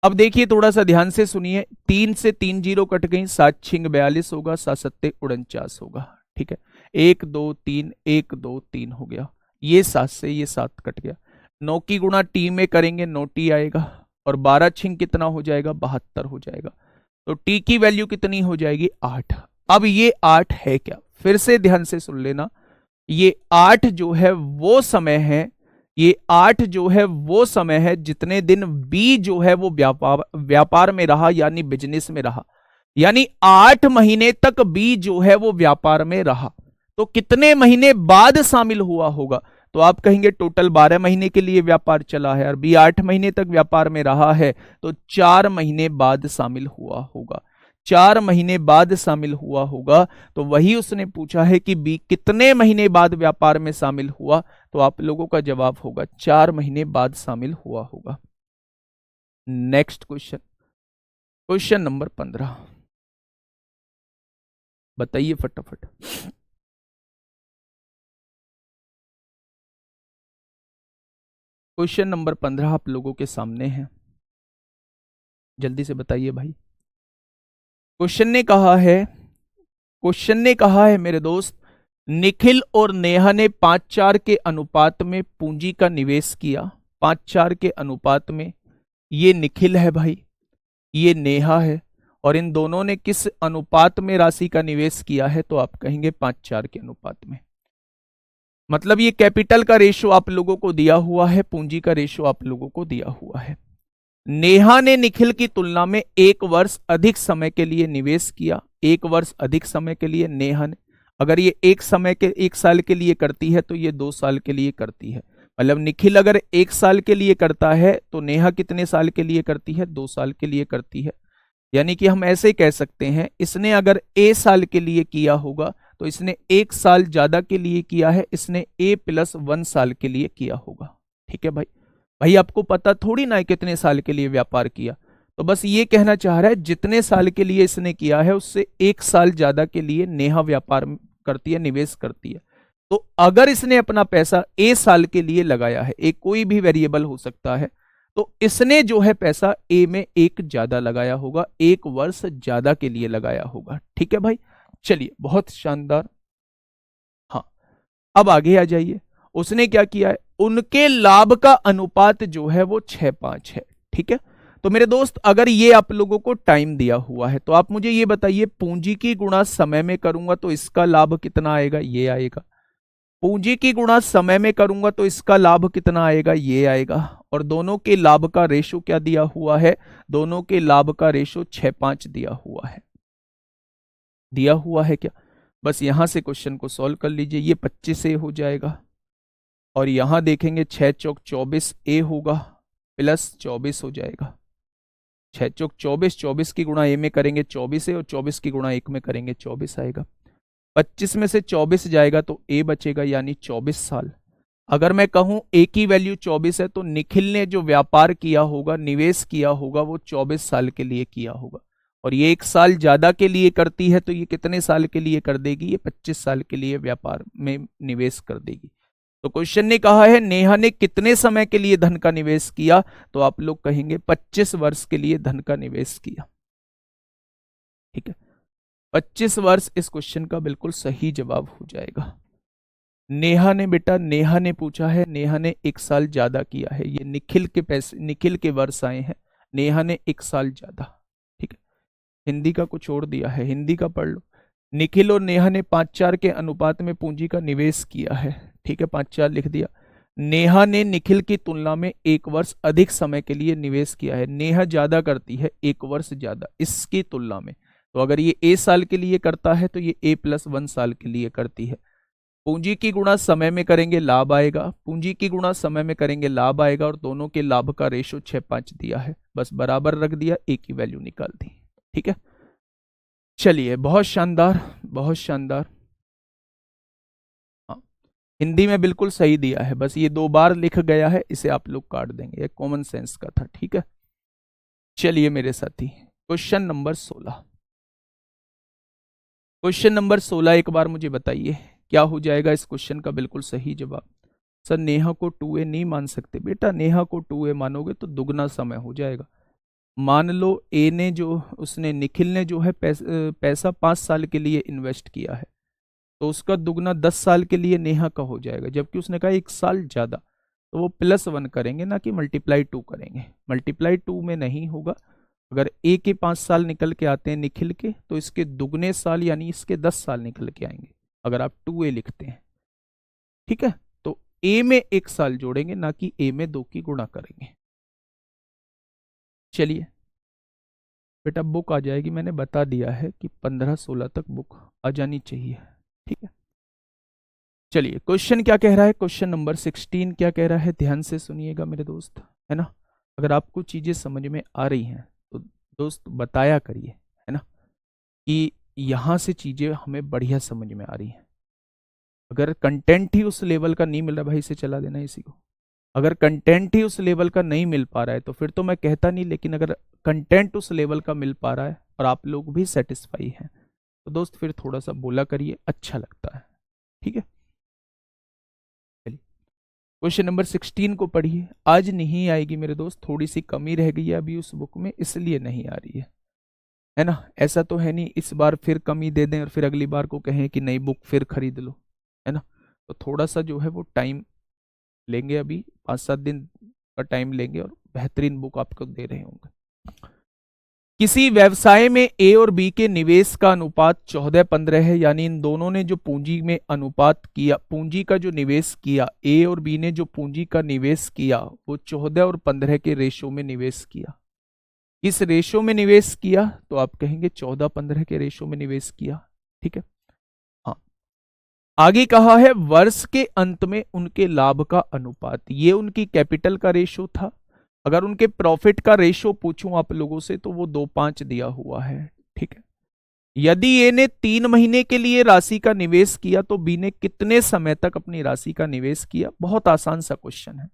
अब देखिए थोड़ा सा ध्यान से सुनिए, 3 से 3 जीरो कट गई, 7 छिंग 42 होगा, 7 सत्ते 49 होगा। ठीक है, 1 2 3 1 2 3 हो गया, ये 7 से ये 7 कट गया। 9 की गुणा टी में करेंगे 9 टी आएगा, और 12 छिंग कितना हो जाएगा, 72 हो जाएगा। तो टी की वैल्यू कितनी हो जाएगी, 8। अब ये 8 है क्या, फिर से ध्यान से सुन लेना, ये 8 जो है वो समय है, ये 8 जो है वो समय है जितने दिन बी जो है वो व्यापार में रहा, यानी बिजनेस में रहा। यानी 8 महीने तक बी जो है वो व्यापार में रहा। तो कितने महीने बाद शामिल हुआ होगा, तो आप कहेंगे टोटल 12 महीने के लिए व्यापार चला है और बी 8 महीने तक व्यापार में रहा है, तो 4 महीने बाद शामिल हुआ होगा। 4 महीने बाद शामिल हुआ होगा, तो वही उसने पूछा है कि बी कितने महीने बाद व्यापार में शामिल हुआ, तो आप लोगों का जवाब होगा 4 महीने बाद शामिल हुआ होगा। नेक्स्ट क्वेश्चन, क्वेश्चन नंबर 15, बताइए फटाफट। क्वेश्चन नंबर 15 आप लोगों के सामने है, जल्दी से बताइए भाई। क्वेश्चन ने कहा है मेरे दोस्त, निखिल और नेहा ने 5:4 के अनुपात में पूंजी का निवेश किया। 5:4 के अनुपात में, ये निखिल है भाई, ये नेहा है, और इन दोनों ने किस अनुपात में राशि का निवेश किया है, तो आप कहेंगे 5:4 के अनुपात में। मतलब ये कैपिटल का रेशो आप लोगों को दिया हुआ है, पूंजी का रेशो आप लोगों को दिया हुआ है। नेहा ने निखिल की तुलना में 1 वर्ष अधिक समय के लिए निवेश किया। 1 वर्ष अधिक समय के लिए नेहा ने, अगर ये 1 साल के लिए करती है तो ये 2 साल के लिए करती है। मतलब निखिल अगर 1 साल के लिए करता है तो नेहा कितने साल के लिए करती है, 2 साल के लिए करती है। यानी कि हम ऐसे कह सकते हैं, इसने अगर ए साल के लिए किया होगा तो इसने 1 साल ज्यादा के लिए किया है, इसने A+1 साल के लिए किया होगा। ठीक है भाई, भाई आपको पता थोड़ी ना है कितने साल के लिए व्यापार किया, तो बस ये कहना चाह रहा है जितने साल के लिए इसने किया है उससे 1 साल ज्यादा के लिए नेहा व्यापार करती है, निवेश करती है। तो अगर इसने अपना पैसा ए साल के लिए लगाया है, एक कोई भी वेरिएबल हो सकता है, तो इसने जो है पैसा ए में 1 ज्यादा लगाया होगा, 1 वर्ष ज्यादा के लिए लगाया होगा। ठीक है भाई, चलिए बहुत शानदार। हाँ, अब आगे आ जाइए, उसने क्या किया है, उनके लाभ का अनुपात जो है वो 6:5 है। ठीक है, तो मेरे दोस्त अगर ये आप लोगों को टाइम दिया हुआ है तो आप मुझे ये बताइए, पूंजी की गुणा समय में करूंगा तो इसका लाभ कितना आएगा, ये आएगा। पूंजी की गुणा समय में करूंगा तो इसका लाभ कितना आएगा, ये आएगा। और दोनों के लाभ का रेशो क्या दिया हुआ है, दोनों के लाभ का रेशो 6:5 दिया हुआ है। दिया हुआ है क्या बस यहां से क्वेश्चन को सॉल्व कर लीजिए। ये 25 ए हो जाएगा और यहां देखेंगे 6 चौक 24 ए होगा प्लस 24 हो जाएगा। 6 चौक 24, 24 की गुणा ए में करेंगे 24 है और 24 की गुणा 1 में करेंगे 24 आएगा। 25 में से 24 जाएगा तो ए बचेगा यानी 24 साल। अगर मैं कहूं ए की वैल्यू 24 है तो निखिल ने जो व्यापार किया होगा, निवेश किया होगा, वो 24 साल के लिए किया होगा। और ये 1 साल ज्यादा के लिए करती है तो ये कितने साल के लिए कर देगी? ये 25 साल के लिए व्यापार में निवेश कर देगी। तो क्वेश्चन ने कहा है नेहा ने कितने समय के लिए धन का निवेश किया, तो आप लोग कहेंगे 25 वर्ष के लिए धन का निवेश किया। ठीक है, 25 वर्ष इस क्वेश्चन का बिल्कुल सही जवाब हो जाएगा। नेहा ने बेटा, नेहा ने पूछा है, नेहा ने 1 साल ज्यादा किया है। ये निखिल के पैसे, निखिल के वर्ष आए हैं, नेहा ने 1 साल ज्यादा। ठीक है, हिंदी का कुछ छोड़ दिया है, हिंदी का पढ़ लो। निखिल और नेहा ने 5-4 के अनुपात में पूंजी का निवेश किया है। ठीक है, 5-4 लिख दिया। नेहा ने निखिल की तुलना में 1 वर्ष अधिक समय के लिए निवेश किया है। नेहा ज्यादा करती है, 1 वर्ष ज्यादा इसकी तुलना में। तो अगर ये ए साल के लिए करता है तो ये A+1 साल के लिए करती है। पूंजी की गुणा समय में करेंगे लाभ आएगा, पूंजी की गुणा समय में करेंगे लाभ आएगा, और दोनों के लाभ का रेशो 6:5 दिया है, बस बराबर रख दिया, ए की वैल्यू निकाल दी। ठीक है, चलिए, बहुत शानदार, बहुत शानदार। हाँ, हिंदी में बिल्कुल सही दिया है, बस ये 2 बार लिख गया है, इसे आप लोग काट देंगे, ये कॉमन सेंस का था। ठीक है, चलिए मेरे साथी, क्वेश्चन नंबर 16। क्वेश्चन नंबर 16 एक बार मुझे बताइए क्या हो जाएगा इस क्वेश्चन का बिल्कुल सही जवाब। सर नेहा को 2a नहीं मान सकते बेटा, नेहा को 2a मानोगे तो दुगना समय हो जाएगा। मान लो ए ने जो, उसने निखिल ने जो है पैसा 5 साल के लिए इन्वेस्ट किया है, तो उसका दुगना 10 साल के लिए नेहा का हो जाएगा, जबकि उसने कहा 1 साल ज्यादा, तो वो +1 करेंगे ना कि ×2 करेंगे। ×2 में नहीं होगा। अगर ए के 5 साल निकल के आते हैं निखिल के, तो इसके दुगने साल यानी इसके 10 साल निकल के आएंगे अगर आप 2a लिखते हैं। ठीक है, तो ए में 1 साल जोड़ेंगे, ना कि ए में 2 की गुणा करेंगे। चलिए बेटा, बुक आ जाएगी, मैंने बता दिया है कि 15-16 तक बुक आ जानी चाहिए। ठीक है, चलिए क्वेश्चन क्या कह रहा है, क्वेश्चन नंबर 16 क्या कह रहा है, ध्यान से सुनिएगा मेरे दोस्त, है ना। अगर आपको चीजें समझ में आ रही हैं तो दोस्त बताया करिए, है ना, कि यहां से चीजें हमें बढ़िया समझ में आ रही हैं। अगर कंटेंट ही उस लेवल का नहीं मिल रहा, भाई से चला देना इसी को। अगर कंटेंट ही उस लेवल का नहीं मिल पा रहा है तो फिर तो मैं कहता नहीं, लेकिन अगर कंटेंट उस लेवल का मिल पा रहा है और आप लोग भी सेटिस्फाई हैं तो दोस्त फिर थोड़ा सा बोला करिए, अच्छा लगता है। ठीक है, चलिए क्वेश्चन नंबर 16 को पढ़िए। आज नहीं आएगी मेरे दोस्त, थोड़ी सी कमी रह गई है अभी उस बुक में, इसलिए नहीं आ रही है ना। ऐसा तो है नहीं इस बार फिर कमी दे दें और फिर अगली बार को कहें कि नई बुक फिर खरीद लो, है ना। तो थोड़ा सा जो है वो टाइम लेंगे, अभी 5-7 दिन का टाइम लेंगे और बेहतरीन बुक आपको दे रहे होंगे। किसी व्यवसाय में ए और बी के निवेश का अनुपात 14-15 है, यानी इन दोनों ने जो पूंजी में अनुपात किया, पूंजी का जो निवेश किया, ए और बी ने जो पूंजी का निवेश किया वो 14 और 15 के रेशो में निवेश किया। किस रेशो में निवेश किया, तो आप कहेंगे 14-15 के रेशो में निवेश किया। ठीक है, हाँ, आगे कहा है वर्ष के अंत में उनके लाभ का अनुपात, ये उनकी कैपिटल का रेशो था। अगर उनके प्रॉफिट का रेशो पूछूं आप लोगों से तो वो 2:5 दिया हुआ है। ठीक है, यदि ए ने 3 महीने के लिए राशि का निवेश किया तो बी ने कितने समय तक अपनी राशि का निवेश किया। बहुत आसान सा क्वेश्चन है।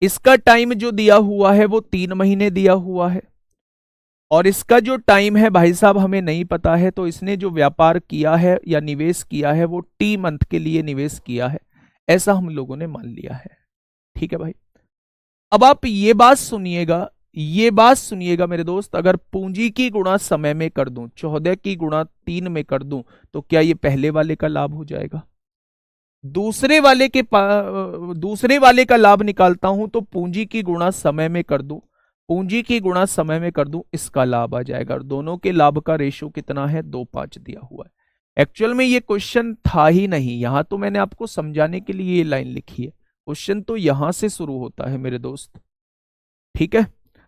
इसका टाइम जो दिया हुआ है वो 3 महीने दिया हुआ है, और इसका जो टाइम है भाई साहब हमें नहीं पता है, तो इसने जो व्यापार किया है या निवेश किया है वो T मंथ के लिए निवेश किया है, ऐसा हम लोगों ने मान लिया है। ठीक है भाई, अब आप ये बात सुनिएगा, ये बात सुनिएगा मेरे दोस्त, अगर पूंजी की गुणा समय में कर दूं, 14 की गुणा 3 में कर दूं, तो क्या ये पहले वाले का लाभ हो जाएगा। दूसरे वाले का लाभ निकालता हूं तो पूंजी की गुणा समय में कर दूं, पूंजी की गुणा समय में कर दूं, इसका लाभ आ जाएगा, और दोनों के लाभ का रेशो कितना है, 2:5 दिया हुआ है। एक्चुअल में ये क्वेश्चन था ही नहीं, यहां तो मैंने आपको समझाने के लिए ये लाइन लिखी है, क्वेश्चन तो यहां से शुरू होता है मेरे दोस्त। ठीक है,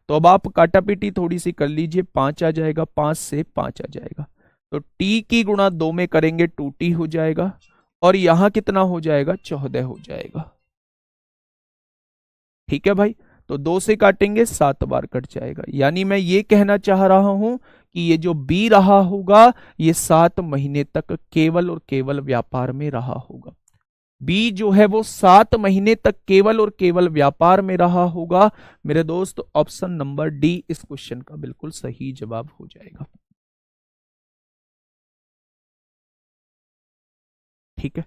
तो अब आप काटापीटी थोड़ी सी कर लीजिए, 5 आ जाएगा, 5 से 5 आ जाएगा, तो टी की गुणा 2 में करेंगे 2t हो जाएगा, और यहां कितना हो जाएगा, 14 हो जाएगा। ठीक है भाई, तो 2 से काटेंगे 7 बार कट जाएगा। यानी मैं ये कहना चाह रहा हूं कि ये जो बी रहा होगा ये 7 महीने तक केवल और केवल व्यापार में रहा होगा। बी जो है वो 7 महीने तक केवल और केवल व्यापार में रहा होगा। मेरे दोस्त ऑप्शन नंबर डी इस क्वेश्चन का बिल्कुल सही जवाब हो जाएगा। ठीक है।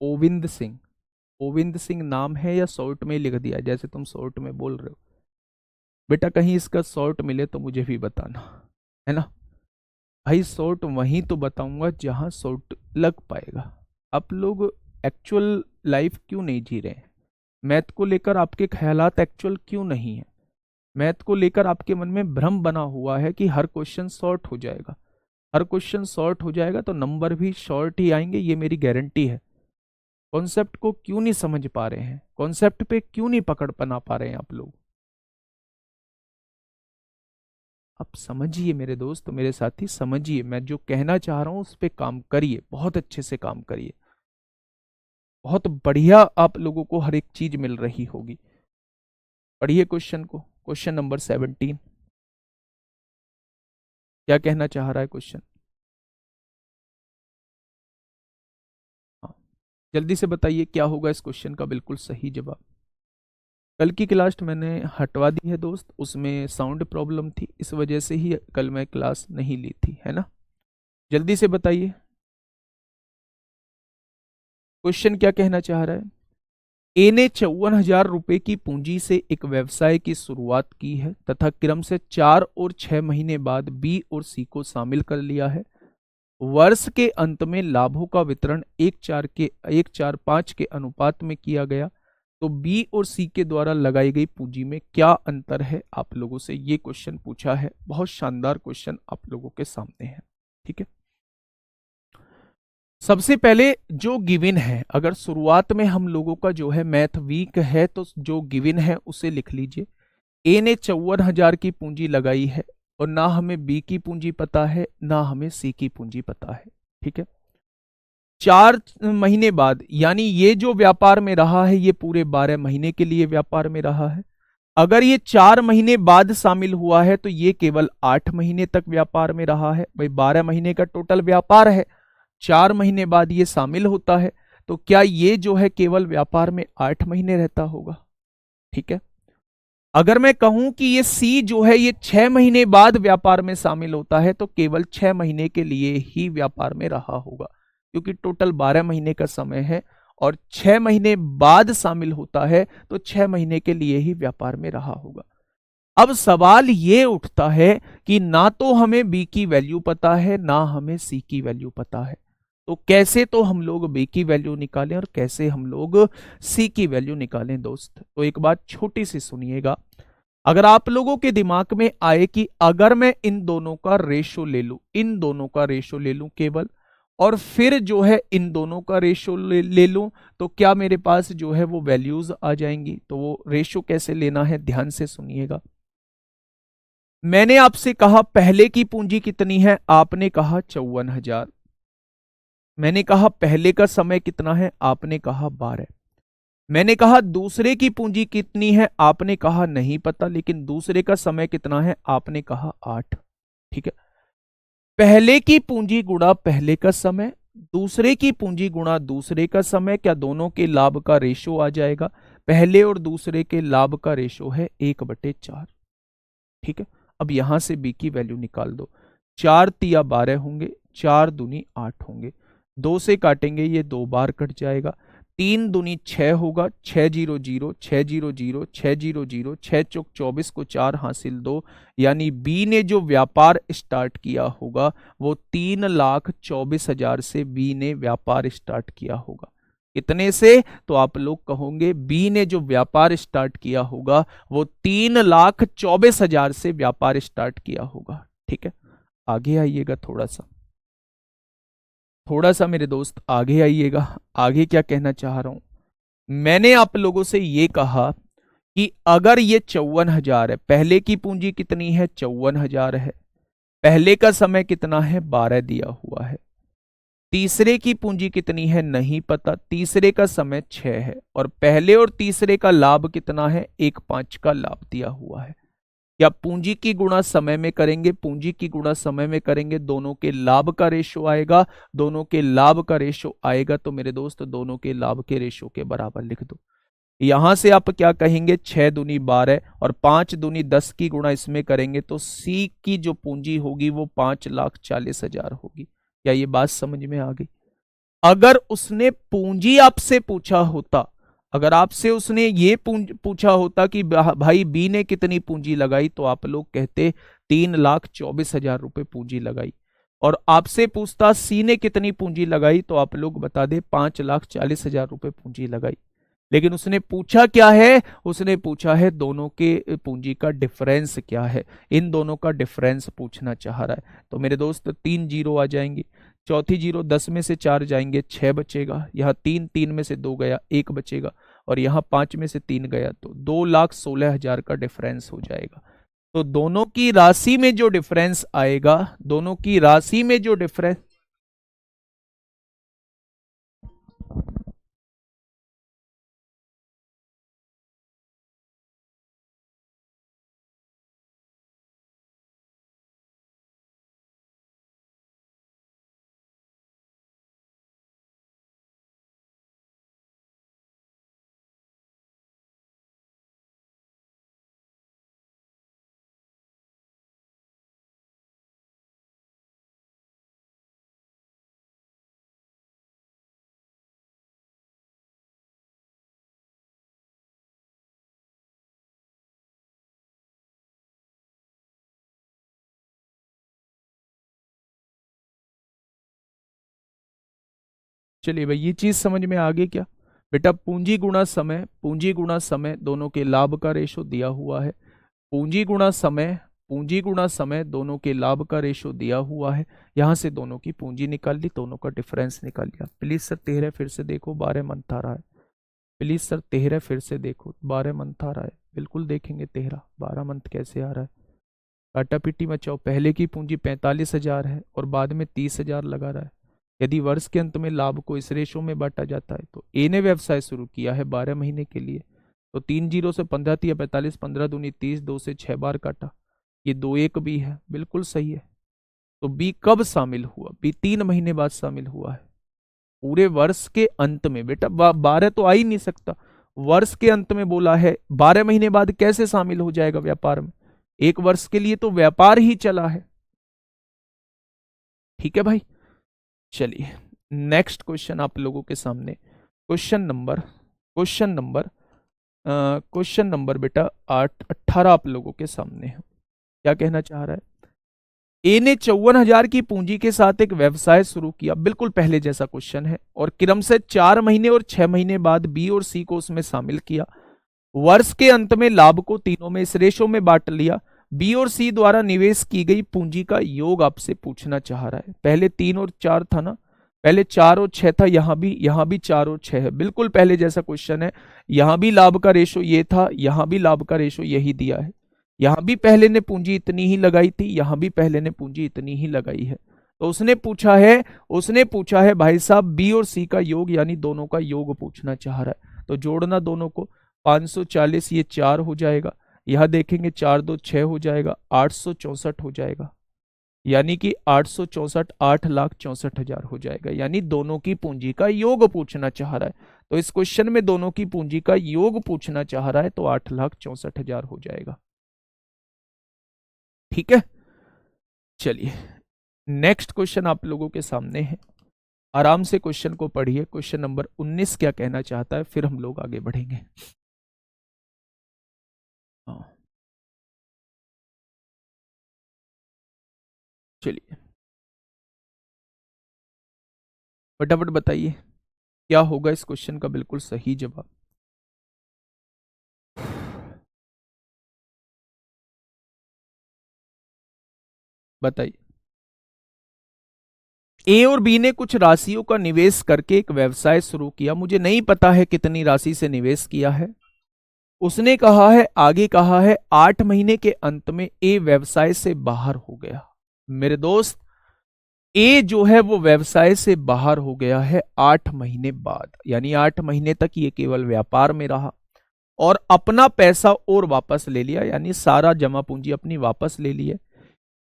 गोविंद सिंह, गोविंद सिंह नाम है या शॉर्ट में लिख दिया, जैसे तुम शॉर्ट में बोल रहे हो? बेटा कहीं इसका शॉर्ट मिले तो मुझे भी बताना, है ना भाई। शॉर्ट वहीं तो बताऊंगा जहां शॉर्ट लग पाएगा। आप लोग एक्चुअल लाइफ क्यों नहीं जी रहे हैं? मैथ को लेकर आपके ख्यालात एक्चुअल क्यों नहीं है? मैथ को लेकर आपके मन में भ्रम बना हुआ है कि हर क्वेश्चन शॉर्ट हो जाएगा, हर क्वेश्चन शॉर्ट हो जाएगा तो नंबर भी शॉर्ट ही आएंगे, ये मेरी गारंटी है। कॉन्सेप्ट को क्यों नहीं समझ पा रहे हैं? कॉन्सेप्ट पे क्यों नहीं पकड़ बना पा रहे हैं आप लोग? आप समझिए मेरे दोस्त, मेरे साथी, समझिए मैं जो कहना चाह रहा हूं उस पर काम करिए, बहुत अच्छे से काम करिए। बहुत बढ़िया आप लोगों को हर एक चीज मिल रही होगी। पढ़िए क्वेश्चन को, क्वेश्चन नंबर 17। क्या कहना चाह रहा है क्वेश्चन? हाँ, जल्दी से बताइए क्या होगा इस क्वेश्चन का बिल्कुल सही जवाब। कल की क्लास मैंने हटवा दी है दोस्त, उसमें साउंड प्रॉब्लम थी, इस वजह से ही कल मैं क्लास नहीं ली थी, है ना। जल्दी से बताइए क्वेश्चन क्या कहना चाह रहा है। ए ने 54,000 रुपए की पूंजी से एक व्यवसाय की शुरुआत की है तथा क्रम से 4 और 6 महीने बाद बी और सी को शामिल कर लिया है। वर्ष के अंत में लाभों का वितरण 1:4 के अनुपात में किया गया। तो बी और सी के द्वारा लगाई गई पूंजी में क्या अंतर है? आप लोगों से ये क्वेश्चन पूछा है, बहुत शानदार क्वेश्चन आप लोगों के सामने है। ठीक है, सबसे पहले जो गिवन है, अगर शुरुआत में हम लोगों का जो है मैथ वीक है तो जो गिवन है उसे लिख लीजिए। ए ने 54,000 की पूंजी लगाई है और ना हमें बी की पूंजी पता है ना हमें सी की पूंजी पता है। ठीक है, 4 महीने बाद, यानी ये जो व्यापार में रहा है ये पूरे 12 महीने के लिए व्यापार में रहा है। अगर ये 4 महीने बाद शामिल हुआ है तो ये केवल 8 महीने तक व्यापार में रहा है। भाई 12 महीने का टोटल व्यापार है, 4 महीने बाद ये शामिल होता है, तो क्या ये जो है केवल व्यापार में 8 महीने रहता होगा? ठीक है, अगर मैं कहूं कि ये सी जो है ये 6 महीने बाद व्यापार में शामिल होता है तो केवल 6 महीने के लिए ही व्यापार में रहा होगा, क्योंकि टोटल 12 महीने का समय है और 6 महीने बाद शामिल होता है तो 6 महीने के लिए ही व्यापार में रहा होगा। अब सवाल ये उठता है कि ना तो हमें बी की वैल्यू पता है ना हमें सी की वैल्यू पता है, तो कैसे तो हम लोग बी की वैल्यू निकालें और कैसे हम लोग सी की वैल्यू निकालें दोस्त? तो एक बात छोटी सी सुनिएगा। अगर आप लोगों के दिमाग में आए कि अगर मैं इन दोनों का रेशो ले लूं, इन दोनों का रेशो ले लूं केवल, और फिर जो है इन दोनों का रेशो ले लूं, तो क्या मेरे पास जो है वो वैल्यूज आ जाएंगी? तो वो रेशो कैसे लेना है ध्यान से सुनिएगा। मैंने आपसे कहा पहले की पूंजी कितनी है, आपने कहा 54,000। मैंने कहा पहले का समय कितना है, आपने कहा 12। मैंने कहा दूसरे की पूंजी कितनी है, आपने कहा नहीं पता, लेकिन दूसरे का समय कितना है, आपने कहा 8। ठीक है, पहले की पूंजी गुणा पहले का समय, दूसरे की पूंजी गुणा दूसरे का समय, क्या दोनों के लाभ का रेशो आ जाएगा? पहले और दूसरे के लाभ का रेशो है 1/4। ठीक है, अब यहां से बी की वैल्यू निकाल दो। 4×3 = 12 होंगे, 4×2 = 8 होंगे, 2 से काटेंगे ये 2 बार कट जाएगा। 3×2 = 6 होगा, 6×0 = 6×0 = 6×0 6×4 = 24 को 4 हासिल 2, यानी बी ने जो व्यापार स्टार्ट किया होगा वो 3,24,000 से बी ने व्यापार स्टार्ट किया होगा। कितने से? तो आप लोग कहोगे बी ने जो व्यापार स्टार्ट किया होगा वो 3,24,000 से व्यापार स्टार्ट किया होगा। ठीक है, आगे आइएगा थोड़ा सा, थोड़ा सा मेरे दोस्त आगे आइएगा। आगे क्या कहना चाह रहा हूं, मैंने आप लोगों से ये कहा कि अगर ये 54,000 है, पहले की पूंजी कितनी है, 54,000 है, पहले का समय कितना है, 12 दिया हुआ है, तीसरे की पूंजी कितनी है नहीं पता, तीसरे का समय 6 है, और पहले और तीसरे का लाभ कितना है, 1/5 का लाभ दिया हुआ है। या पूंजी की गुणा समय में करेंगे, पूंजी की गुणा समय में करेंगे, दोनों के लाभ का रेशो आएगा, दोनों के लाभ का रेशो आएगा तो मेरे दोस्त दोनों के लाभ के रेशो के बराबर लिख दो। यहां से आप क्या कहेंगे, 6 दूनी 12 और 5 दूनी 10 की गुणा इसमें करेंगे तो सी की जो पूंजी होगी वो 5,40,000 होगी। क्या ये बात समझ में आ गई? अगर उसने पूंजी आपसे पूछा होता, अगर आपसे उसने ये पूछा होता कि भाई बी ने कितनी पूंजी लगाई, तो आप लोग कहते 3,24,000 रुपए पूंजी लगाई, और आपसे पूछता सी ने कितनी पूंजी लगाई तो आप लोग बता दे 5,40,000 रुपए पूंजी लगाई। लेकिन उसने पूछा क्या है, उसने पूछा है दोनों के पूंजी का डिफरेंस क्या है, इन दोनों का डिफरेंस पूछना चाह रहा है। तो मेरे दोस्त 3 जीरो आ जाएंगे, चौथी जीरो 10 में से 4 जाएंगे 6 बचेगा, यहाँ 3 3 में से 2 गया 1 बचेगा, और यहाँ 5 में से 3 गया तो 2,16,000 का डिफरेंस हो जाएगा। तो दोनों की राशि में जो डिफरेंस आएगा, दोनों की राशि में जो डिफरेंस, चलिए भाई ये चीज समझ में आ गई क्या? बेटा पूंजी गुणा समय, पूंजी गुणा समय दोनों के लाभ का रेशो दिया हुआ है, पूंजी गुणा समय, पूंजी गुणा समय दोनों के लाभ का रेशो दिया हुआ है। यहां से दोनों की पूंजी निकाल ली, दोनों का डिफरेंस निकाल लिया। प्लीज सर 13 फिर से देखो, 12 मंथ आ रहा है। प्लीज सर 13 फिर से देखो, 12 मंथ आ रहा है, बिल्कुल देखेंगे 13, 12 मंथ कैसे आ रहा है। काटा पीटी मचाओ, पहले की पूंजी 45,000 है और बाद में 30,000 लगा रहा है। यदि वर्ष के अंत में लाभ को इस रेशो में बांटा जाता है, तो ए ने व्यवसाय शुरू किया है 12 महीने के लिए, तो 3 जीरो से 15 तिया 45, 15 दूनी 30, 2 से 6 बार काटा, ये 2 1 बी है, बिल्कुल सही है। तो बी कब शामिल हुआ, बी 3 महीने बाद शामिल हुआ है, पूरे वर्ष के अंत में। बेटा 12 तो आ ही नहीं सकता, वर्ष के अंत में बोला है, 12 महीने बाद कैसे शामिल हो जाएगा व्यापार में, एक वर्ष के लिए तो व्यापार ही चला है। ठीक है भाई, चलिए नेक्स्ट क्वेश्चन आप लोगों के सामने, क्वेश्चन नंबर बेटा 18 आप लोगों के सामने है। क्या कहना चाह रहा है, ए ने 54,000 की पूंजी के साथ एक व्यवसाय शुरू किया, बिल्कुल पहले जैसा क्वेश्चन है, और क्रम से 4 महीने और 6 महीने बाद बी और सी को उसमें शामिल किया। वर्ष के अंत में लाभ को तीनों में इस रेशो में बांट लिया। बी और सी द्वारा निवेश की गई पूंजी का योग आपसे पूछना चाह रहा है। पहले 3 और 4 था ना, पहले 4 और 6 था, यहां भी 4 और 6 है, बिल्कुल पहले जैसा क्वेश्चन है। यहां भी लाभ का रेशो ये था, यहां भी लाभ का रेशो यही दिया है। यहां भी पहले ने पूंजी इतनी ही लगाई थी, यहां भी पहले ने पूंजी इतनी ही लगाई है। तो उसने पूछा है भाई साहब बी और सी का योग, यानी दोनों का योग पूछना चाह रहा है। तो जोड़ना दोनों को, 540 ये 4 हो जाएगा, यहां देखेंगे 4 2 6 हो जाएगा, 864 हो जाएगा, यानी कि 864 8,64,000 हो जाएगा, यानी दोनों की पूंजी का योग पूछना चाह रहा है। तो इस क्वेश्चन में दोनों की पूंजी का योग पूछना चाह रहा है, तो 8,64,000 हो जाएगा। ठीक है, चलिए नेक्स्ट क्वेश्चन आप लोगों के सामने है, आराम से क्वेश्चन को पढ़िए। क्वेश्चन नंबर 19 क्या कहना चाहता है, फिर हम लोग आगे बढ़ेंगे। हाँ, चलिए फटाफट बताइए क्या होगा इस क्वेश्चन का बिल्कुल सही जवाब। बताइए। ए और बी ने कुछ राशियों का निवेश करके एक व्यवसाय शुरू किया। मुझे नहीं पता है कितनी राशि से निवेश किया है। उसने कहा है, आगे कहा है, 8 महीने के अंत में ए व्यवसाय से बाहर हो गया। मेरे दोस्त, ए जो है वो व्यवसाय से बाहर हो गया है 8 महीने बाद, यानी 8 महीने तक ये केवल व्यापार में रहा और अपना पैसा और वापस ले लिया, यानी सारा जमा पूंजी अपनी वापस ले लिया।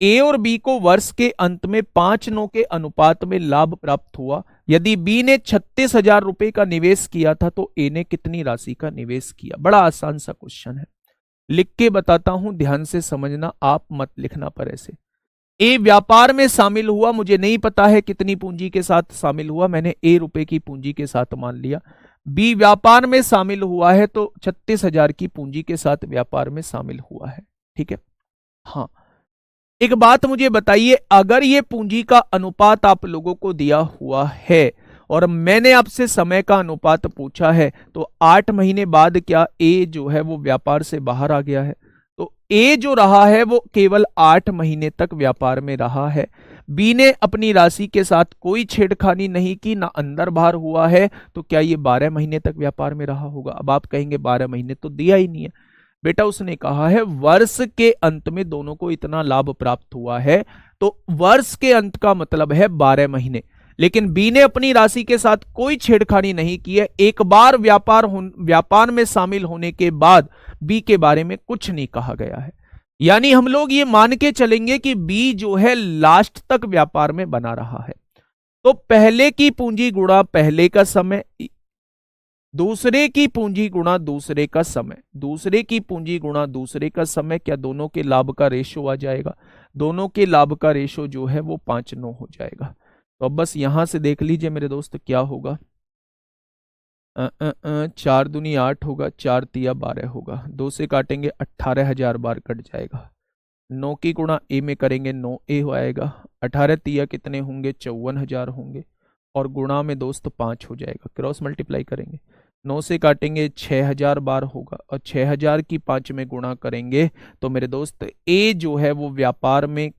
ए और बी को वर्ष के अंत में 5:9 के अनुपात में लाभ प्राप्त हुआ। यदि बी ने 36,000 रुपए का निवेश किया था तो ए ने कितनी राशि का निवेश किया? बड़ा आसान सा क्वेश्चन है, लिख के बताता हूं, ध्यान से समझना, आप मत लिखना पर ऐसे। ए व्यापार में शामिल हुआ, मुझे नहीं पता है कितनी पूंजी के साथ शामिल हुआ, मैंने ए रुपए की पूंजी के साथ मान लिया। बी व्यापार में शामिल हुआ है तो 36,000 की पूंजी के साथ व्यापार में शामिल हुआ है। ठीक है, हाँ। एक बात मुझे बताइए, अगर ये पूंजी का अनुपात आप लोगों को दिया हुआ है और मैंने आपसे समय का अनुपात पूछा है, तो 8 महीने बाद क्या ए जो है वो व्यापार से बाहर आ गया है? तो ए जो रहा है वो केवल 8 महीने तक व्यापार में रहा है। बी ने अपनी राशि के साथ कोई छेड़खानी नहीं की, ना अंदर बाहर हुआ है, तो क्या ये 12 महीने तक व्यापार में रहा होगा? अब आप कहेंगे 12 महीने तो दिया ही नहीं है। बेटा, उसने कहा है वर्ष के अंत में दोनों को इतना लाभ प्राप्त हुआ है, तो वर्ष के अंत का मतलब है 12 महीने। लेकिन बी ने अपनी राशि के साथ कोई छेड़खानी नहीं की है। एक बार व्यापार में शामिल होने के बाद बी के बारे में कुछ नहीं कहा गया है। यानी हम लोग ये मान के चलेंगे कि बी जो है लास्ट तक व्यापार में बना रहा है। तो पहले की पूंजी गुणा पहले का समय, दूसरे की पूंजी गुणा दूसरे का समय, दूसरे की पूंजी गुणा दूसरे का समय, क्या दोनों के लाभ का रेशो आ जाएगा? दोनों के लाभ का रेशो जो है वो 5:9 हो जाएगा। तो अब बस यहां से देख लीजिए मेरे दोस्त, क्या होगा? 4 दूनी 8 होगा, 4 तिया 12 होगा, 2 से काटेंगे 18,000 बार कट जाएगा। 9 की गुणा ए में करेंगे 9 ए हो आएगा। 18 तिया कितने होंगे? 54,000 होंगे, और गुणा में दोस्त 5 हो जाएगा। क्रॉस मल्टीप्लाई करेंगे, 9 से काटेंगे 6,000 बार होगा, और 6,000 की 5 में गुणा करेंगे तो मेरे दोस्त ए जो है वो व्यापार में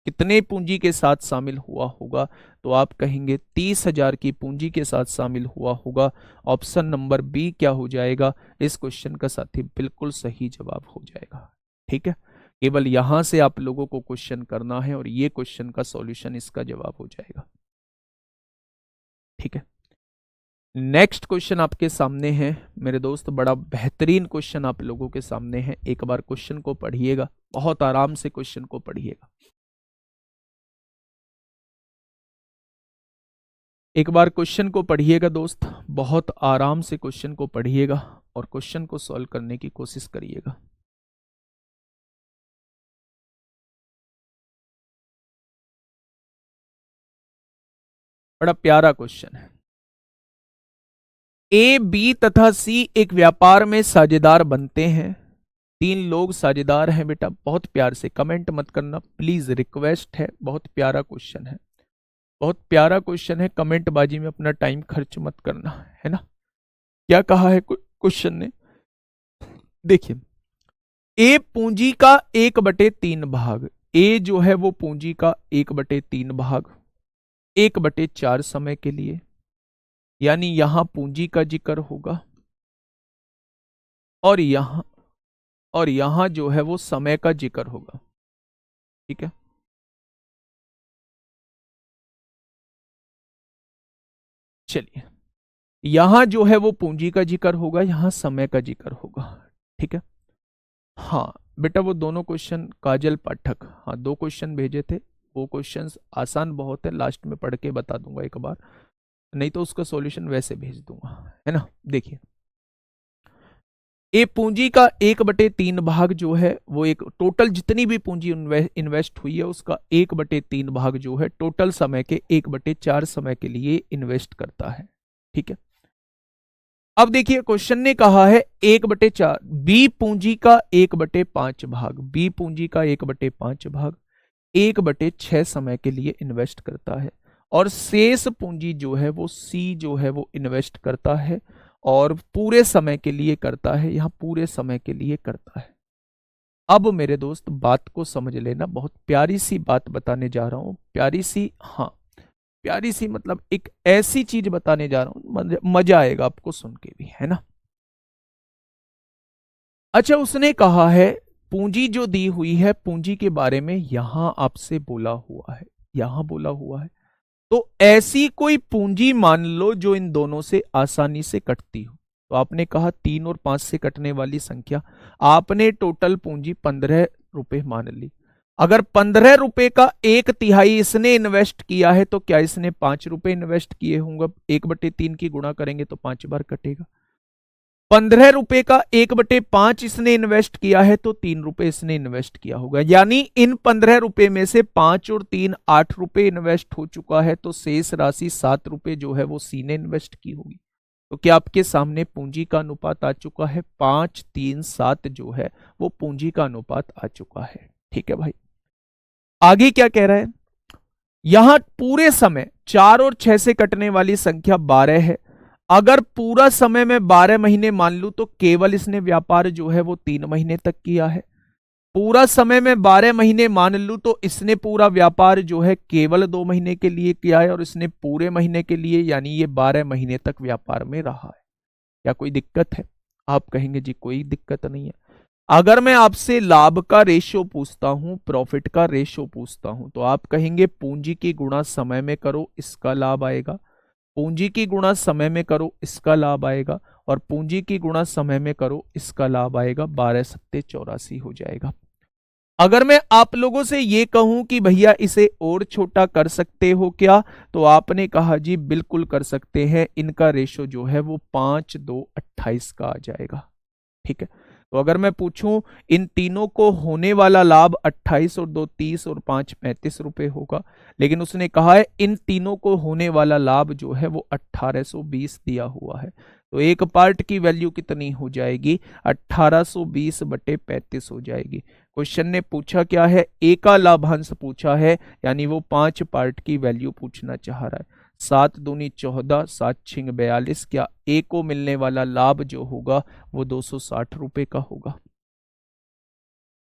कितने पूंजी के साथ शामिल हुआ होगा? तो आप कहेंगे 30,000 की पूंजी के साथ शामिल हुआ होगा। ऑप्शन नंबर बी क्या हो जाएगा इस क्वेश्चन का साथी? बिल्कुल सही जवाब हो जाएगा। ठीक है, केवल यहां से आप लोगों को क्वेश्चन करना है और ये क्वेश्चन का सॉल्यूशन इसका जवाब हो जाएगा। ठीक है, नेक्स्ट क्वेश्चन आपके सामने है मेरे दोस्त, बड़ा बेहतरीन क्वेश्चन आप लोगों के सामने है। एक बार क्वेश्चन को पढ़िएगा, बहुत आराम से क्वेश्चन को पढ़िएगा। एक बार क्वेश्चन को पढ़िएगा दोस्त, बहुत आराम से क्वेश्चन को पढ़िएगा और क्वेश्चन को सॉल्व करने की कोशिश करिएगा। बड़ा प्यारा क्वेश्चन है। ए, बी तथा सी एक व्यापार में साझेदार बनते हैं। 3 लोग साझेदार हैं। बेटा बहुत प्यार से कमेंट मत करना प्लीज, रिक्वेस्ट है। बहुत प्यारा क्वेश्चन है, बहुत प्यारा क्वेश्चन है। कमेंट बाजी में अपना टाइम खर्च मत करना, है ना। क्या कहा है क्वेश्चन ने? देखिए, ए पूंजी का 1/3 भाग, ए जो है वो पूंजी का 1/3 भाग 1/4 समय के लिए, यानी यहां पूंजी का जिक्र होगा, और यहां जो है वो समय का जिक्र होगा। ठीक है, चलिए, यहां जो है वो पूंजी का जिक्र होगा, यहां समय का जिक्र होगा। ठीक है, हाँ बेटा, वो दोनों क्वेश्चन काजल पाठक, हाँ 2 क्वेश्चन भेजे थे। वो क्वेश्चंस आसान बहुत है, लास्ट में पढ़ के बता दूंगा एक बार, नहीं तो उसका सॉल्यूशन वैसे भेज दूंगा, है ना। देखिए, ए पूंजी का 1/3 भाग जो है वो एक टोटल जितनी भी पूंजी इन्वेस्ट हुई है उसका 1/3 भाग जो है टोटल समय के 1/4 समय के लिए इन्वेस्ट करता है। ठीक है, अब देखिए क्वेश्चन ने कहा है 1/4, बी पूंजी का 1/5 भाग, बी पूंजी का 1/5 भाग 1/6 समय के लिए इन्वेस्ट करता है, और शेष पूंजी जो है वो सी जो है वो इन्वेस्ट करता है और पूरे समय के लिए करता है, यहां पूरे समय के लिए करता है। अब मेरे दोस्त बात को समझ लेना, बहुत प्यारी सी बात बताने जा रहा हूं, प्यारी सी, हाँ प्यारी सी, मतलब एक ऐसी चीज बताने जा रहा हूं, मजा आएगा आपको सुन के भी, है ना। अच्छा, उसने कहा है पूंजी जो दी हुई है, पूंजी के बारे में यहां आपसे बोला हुआ है, यहां बोला हुआ है, तो ऐसी कोई पूंजी मान लो जो इन दोनों से आसानी से कटती हो। तो आपने कहा 3 और 5 से कटने वाली संख्या, आपने टोटल पूंजी 15 रुपए मान ली। अगर 15 रुपए का 1/3 इसने इन्वेस्ट किया है तो क्या इसने 5 रुपए इन्वेस्ट किए होंगे? 1/3 की गुणा करेंगे तो 5 बार कटेगा। 15 रुपए का 1/5 इसने इन्वेस्ट किया है तो 3 रुपए इसने इन्वेस्ट किया होगा, यानी इन 15 रुपए में से 5 और 3 8 रुपए इन्वेस्ट हो चुका है, तो शेष राशि 7 रुपए जो है वो सी ने इन्वेस्ट की होगी। तो क्या आपके सामने पूंजी का अनुपात आ चुका है? 5 3 7 जो है वो पूंजी का अनुपात आ चुका है। ठीक है भाई, आगे क्या कह रहा है, यहां पूरे समय 4 और 6 से कटने वाली संख्या 12 है। अगर पूरा समय में 12 महीने मान लूं तो केवल इसने व्यापार जो है वो 3 महीने तक किया है। पूरा समय में 12 महीने मान लूं तो इसने पूरा व्यापार जो है केवल 2 महीने के लिए किया है, और इसने पूरे महीने के लिए, यानी ये 12 महीने तक व्यापार में रहा है। क्या कोई दिक्कत है? आप कहेंगे जी कोई दिक्कत नहीं है। अगर मैं आपसे लाभ का रेशियो पूछता हूं, प्रॉफिट का रेशियो पूछता हूं, तो आप कहेंगे पूंजी की गुणा समय में करो, इसका लाभ आएगा। पूंजी की गुणा समय में करो, इसका लाभ आएगा। और पूंजी की गुणा समय में करो, इसका लाभ आएगा। 12 सत्ते 84 हो जाएगा। अगर मैं आप लोगों से ये कहूं कि भैया इसे और छोटा कर सकते हो क्या, तो आपने कहा जी बिल्कुल कर सकते हैं। इनका रेशो जो है वो 5 2 28 का आ जाएगा। ठीक है, तो अगर मैं पूछूं इन तीनों को होने वाला लाभ 28 और 2 30 और 5 35 रुपए होगा, लेकिन उसने कहा है इन तीनों को होने वाला लाभ जो है वो 1820 दिया हुआ है। तो एक पार्ट की वैल्यू कितनी हो जाएगी? 1820/35 हो जाएगी। क्वेश्चन ने पूछा क्या है? ए का लाभांश पूछा है, यानी वो 5 पार्ट की वैल्यू पूछना चाह रहा है। 7 दूनी 14, 7 छिंग 42। क्या ए को मिलने वाला लाभ जो होगा वो 260 रुपए का होगा?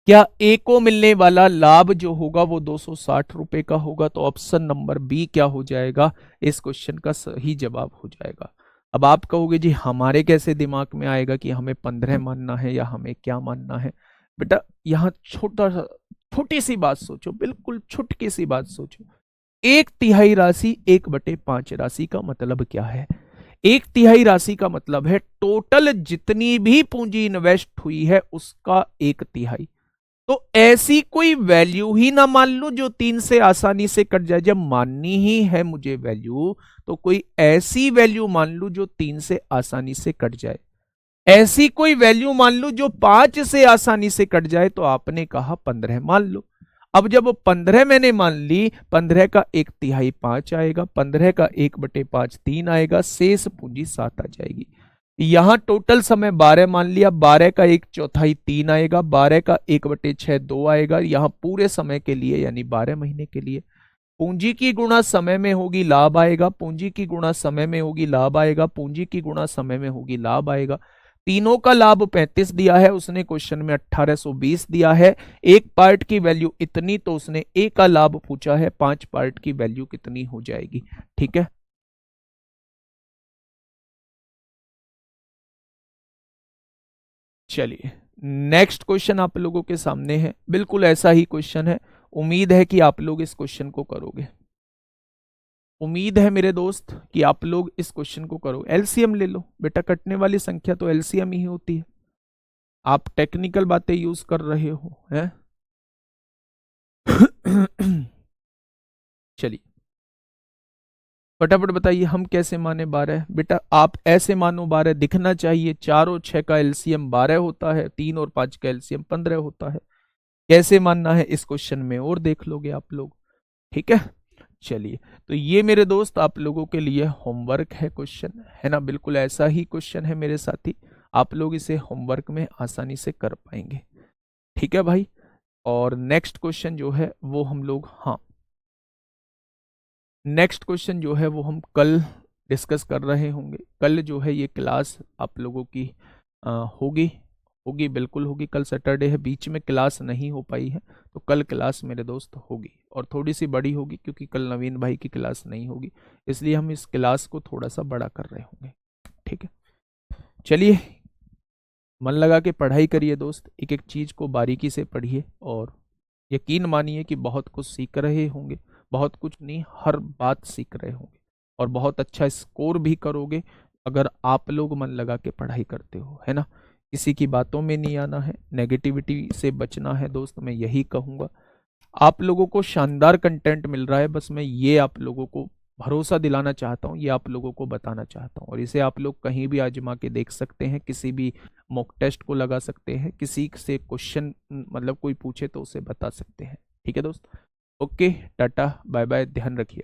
क्या ए को मिलने वाला लाभ जो होगा वो 260 रुपए का होगा? तो ऑप्शन नंबर बी क्या हो जाएगा? इस क्वेश्चन का सही जवाब हो जाएगा। अब आप कहोगे जी हमारे कैसे दिमाग में आएगा कि हमें 15 मानना है या हमें क्या मानना है? बेटा यहां छोटी सी बात सोचो, बिल्कुल छुटकी सी बात सोचो। 1/3 राशि 1/5 राशि का मतलब क्या है? 1/3 राशि का मतलब है टोटल जितनी भी पूंजी इन्वेस्ट हुई है उसका 1/3। तो ऐसी कोई वैल्यू ही ना मान लो जो 3 से आसानी से कट जाए। जब माननी ही है मुझे वैल्यू, तो कोई ऐसी वैल्यू मान लो जो 3 से आसानी से कट जाए। ऐसी कोई वैल्यू मान लो जो 5 से आसानी से कट जाए। तो आपने कहा 15 मान लो। अब जब 15 मैंने मान ली, 15 का 1/3 5 आएगा, 15 का 1/5 3 आएगा, शेष पूंजी 7 आ जाएगी। यहां टोटल समय 12 मान लिया, 12 का 1/4 3 आएगा, 12 का 1/6 2 आएगा। यहां पूरे समय के लिए यानी 12 महीने के लिए पूंजी की गुणा समय में होगी, लाभ आएगा। पूंजी की गुणा समय में होगी, लाभ आएगा। पूंजी की गुणा समय में होगी, लाभ आएगा। तीनों का लाभ 35 दिया है उसने, क्वेश्चन में 1820 दिया है। एक पार्ट की वैल्यू इतनी, तो उसने ए का लाभ पूछा है, 5 पार्ट की वैल्यू कितनी हो जाएगी? ठीक है, चलिए नेक्स्ट क्वेश्चन आप लोगों के सामने है। बिल्कुल ऐसा ही क्वेश्चन है। उम्मीद है कि आप लोग इस क्वेश्चन को करोगे। उम्मीद है मेरे दोस्त कि आप लोग इस क्वेश्चन को करो। एलसीएम ले लो बेटा, कटने वाली संख्या तो एलसीएम ही होती है। आप टेक्निकल बातें यूज कर रहे हो हैं? चलिए फटाफट बताइए हम कैसे माने 12? बेटा आप ऐसे मानो 12 दिखना चाहिए। 4 और 6 का एलसीएम 12 होता है, 3 और 5 का एलसीएम 15 होता है। कैसे मानना है इस क्वेश्चन में और देख लोगे आप लोग। ठीक है, चलिए तो ये मेरे दोस्त आप लोगों के लिए होमवर्क है, क्वेश्चन है ना। बिल्कुल ऐसा ही क्वेश्चन है मेरे साथी, आप लोग इसे होमवर्क में आसानी से कर पाएंगे। ठीक है भाई, और नेक्स्ट क्वेश्चन जो है वो हम लोग, हाँ नेक्स्ट क्वेश्चन जो है वो हम कल डिस्कस कर रहे होंगे। कल जो है ये क्लास आप लोगों की होगी, होगी, बिल्कुल होगी। कल सैटरडे है, बीच में क्लास नहीं हो पाई है, तो कल क्लास मेरे दोस्त होगी, और थोड़ी सी बड़ी होगी क्योंकि कल नवीन भाई की क्लास नहीं होगी, इसलिए हम इस क्लास को थोड़ा सा बड़ा कर रहे होंगे। ठीक है, चलिए मन लगा के पढ़ाई करिए दोस्त, एक एक चीज को बारीकी से पढ़िए, और यकीन मानिए कि बहुत कुछ सीख रहे होंगे, बहुत कुछ नहीं, हर बात सीख रहे होंगे, और बहुत अच्छा स्कोर भी करोगे अगर आप लोग मन लगा के पढ़ाई करते हो, है ना। किसी की बातों में नहीं आना है, नेगेटिविटी से बचना है दोस्त, मैं यही कहूँगा। आप लोगों को शानदार कंटेंट मिल रहा है, बस मैं ये आप लोगों को भरोसा दिलाना चाहता हूँ, ये आप लोगों को बताना चाहता हूँ, और इसे आप लोग कहीं भी आजमा के देख सकते हैं, किसी भी मॉक टेस्ट को लगा सकते हैं, किसी से क्वेश्चन मतलब कोई पूछे तो उसे बता सकते हैं। ठीक है दोस्त, ओके, टाटा बाय बाय, ध्यान रखिए।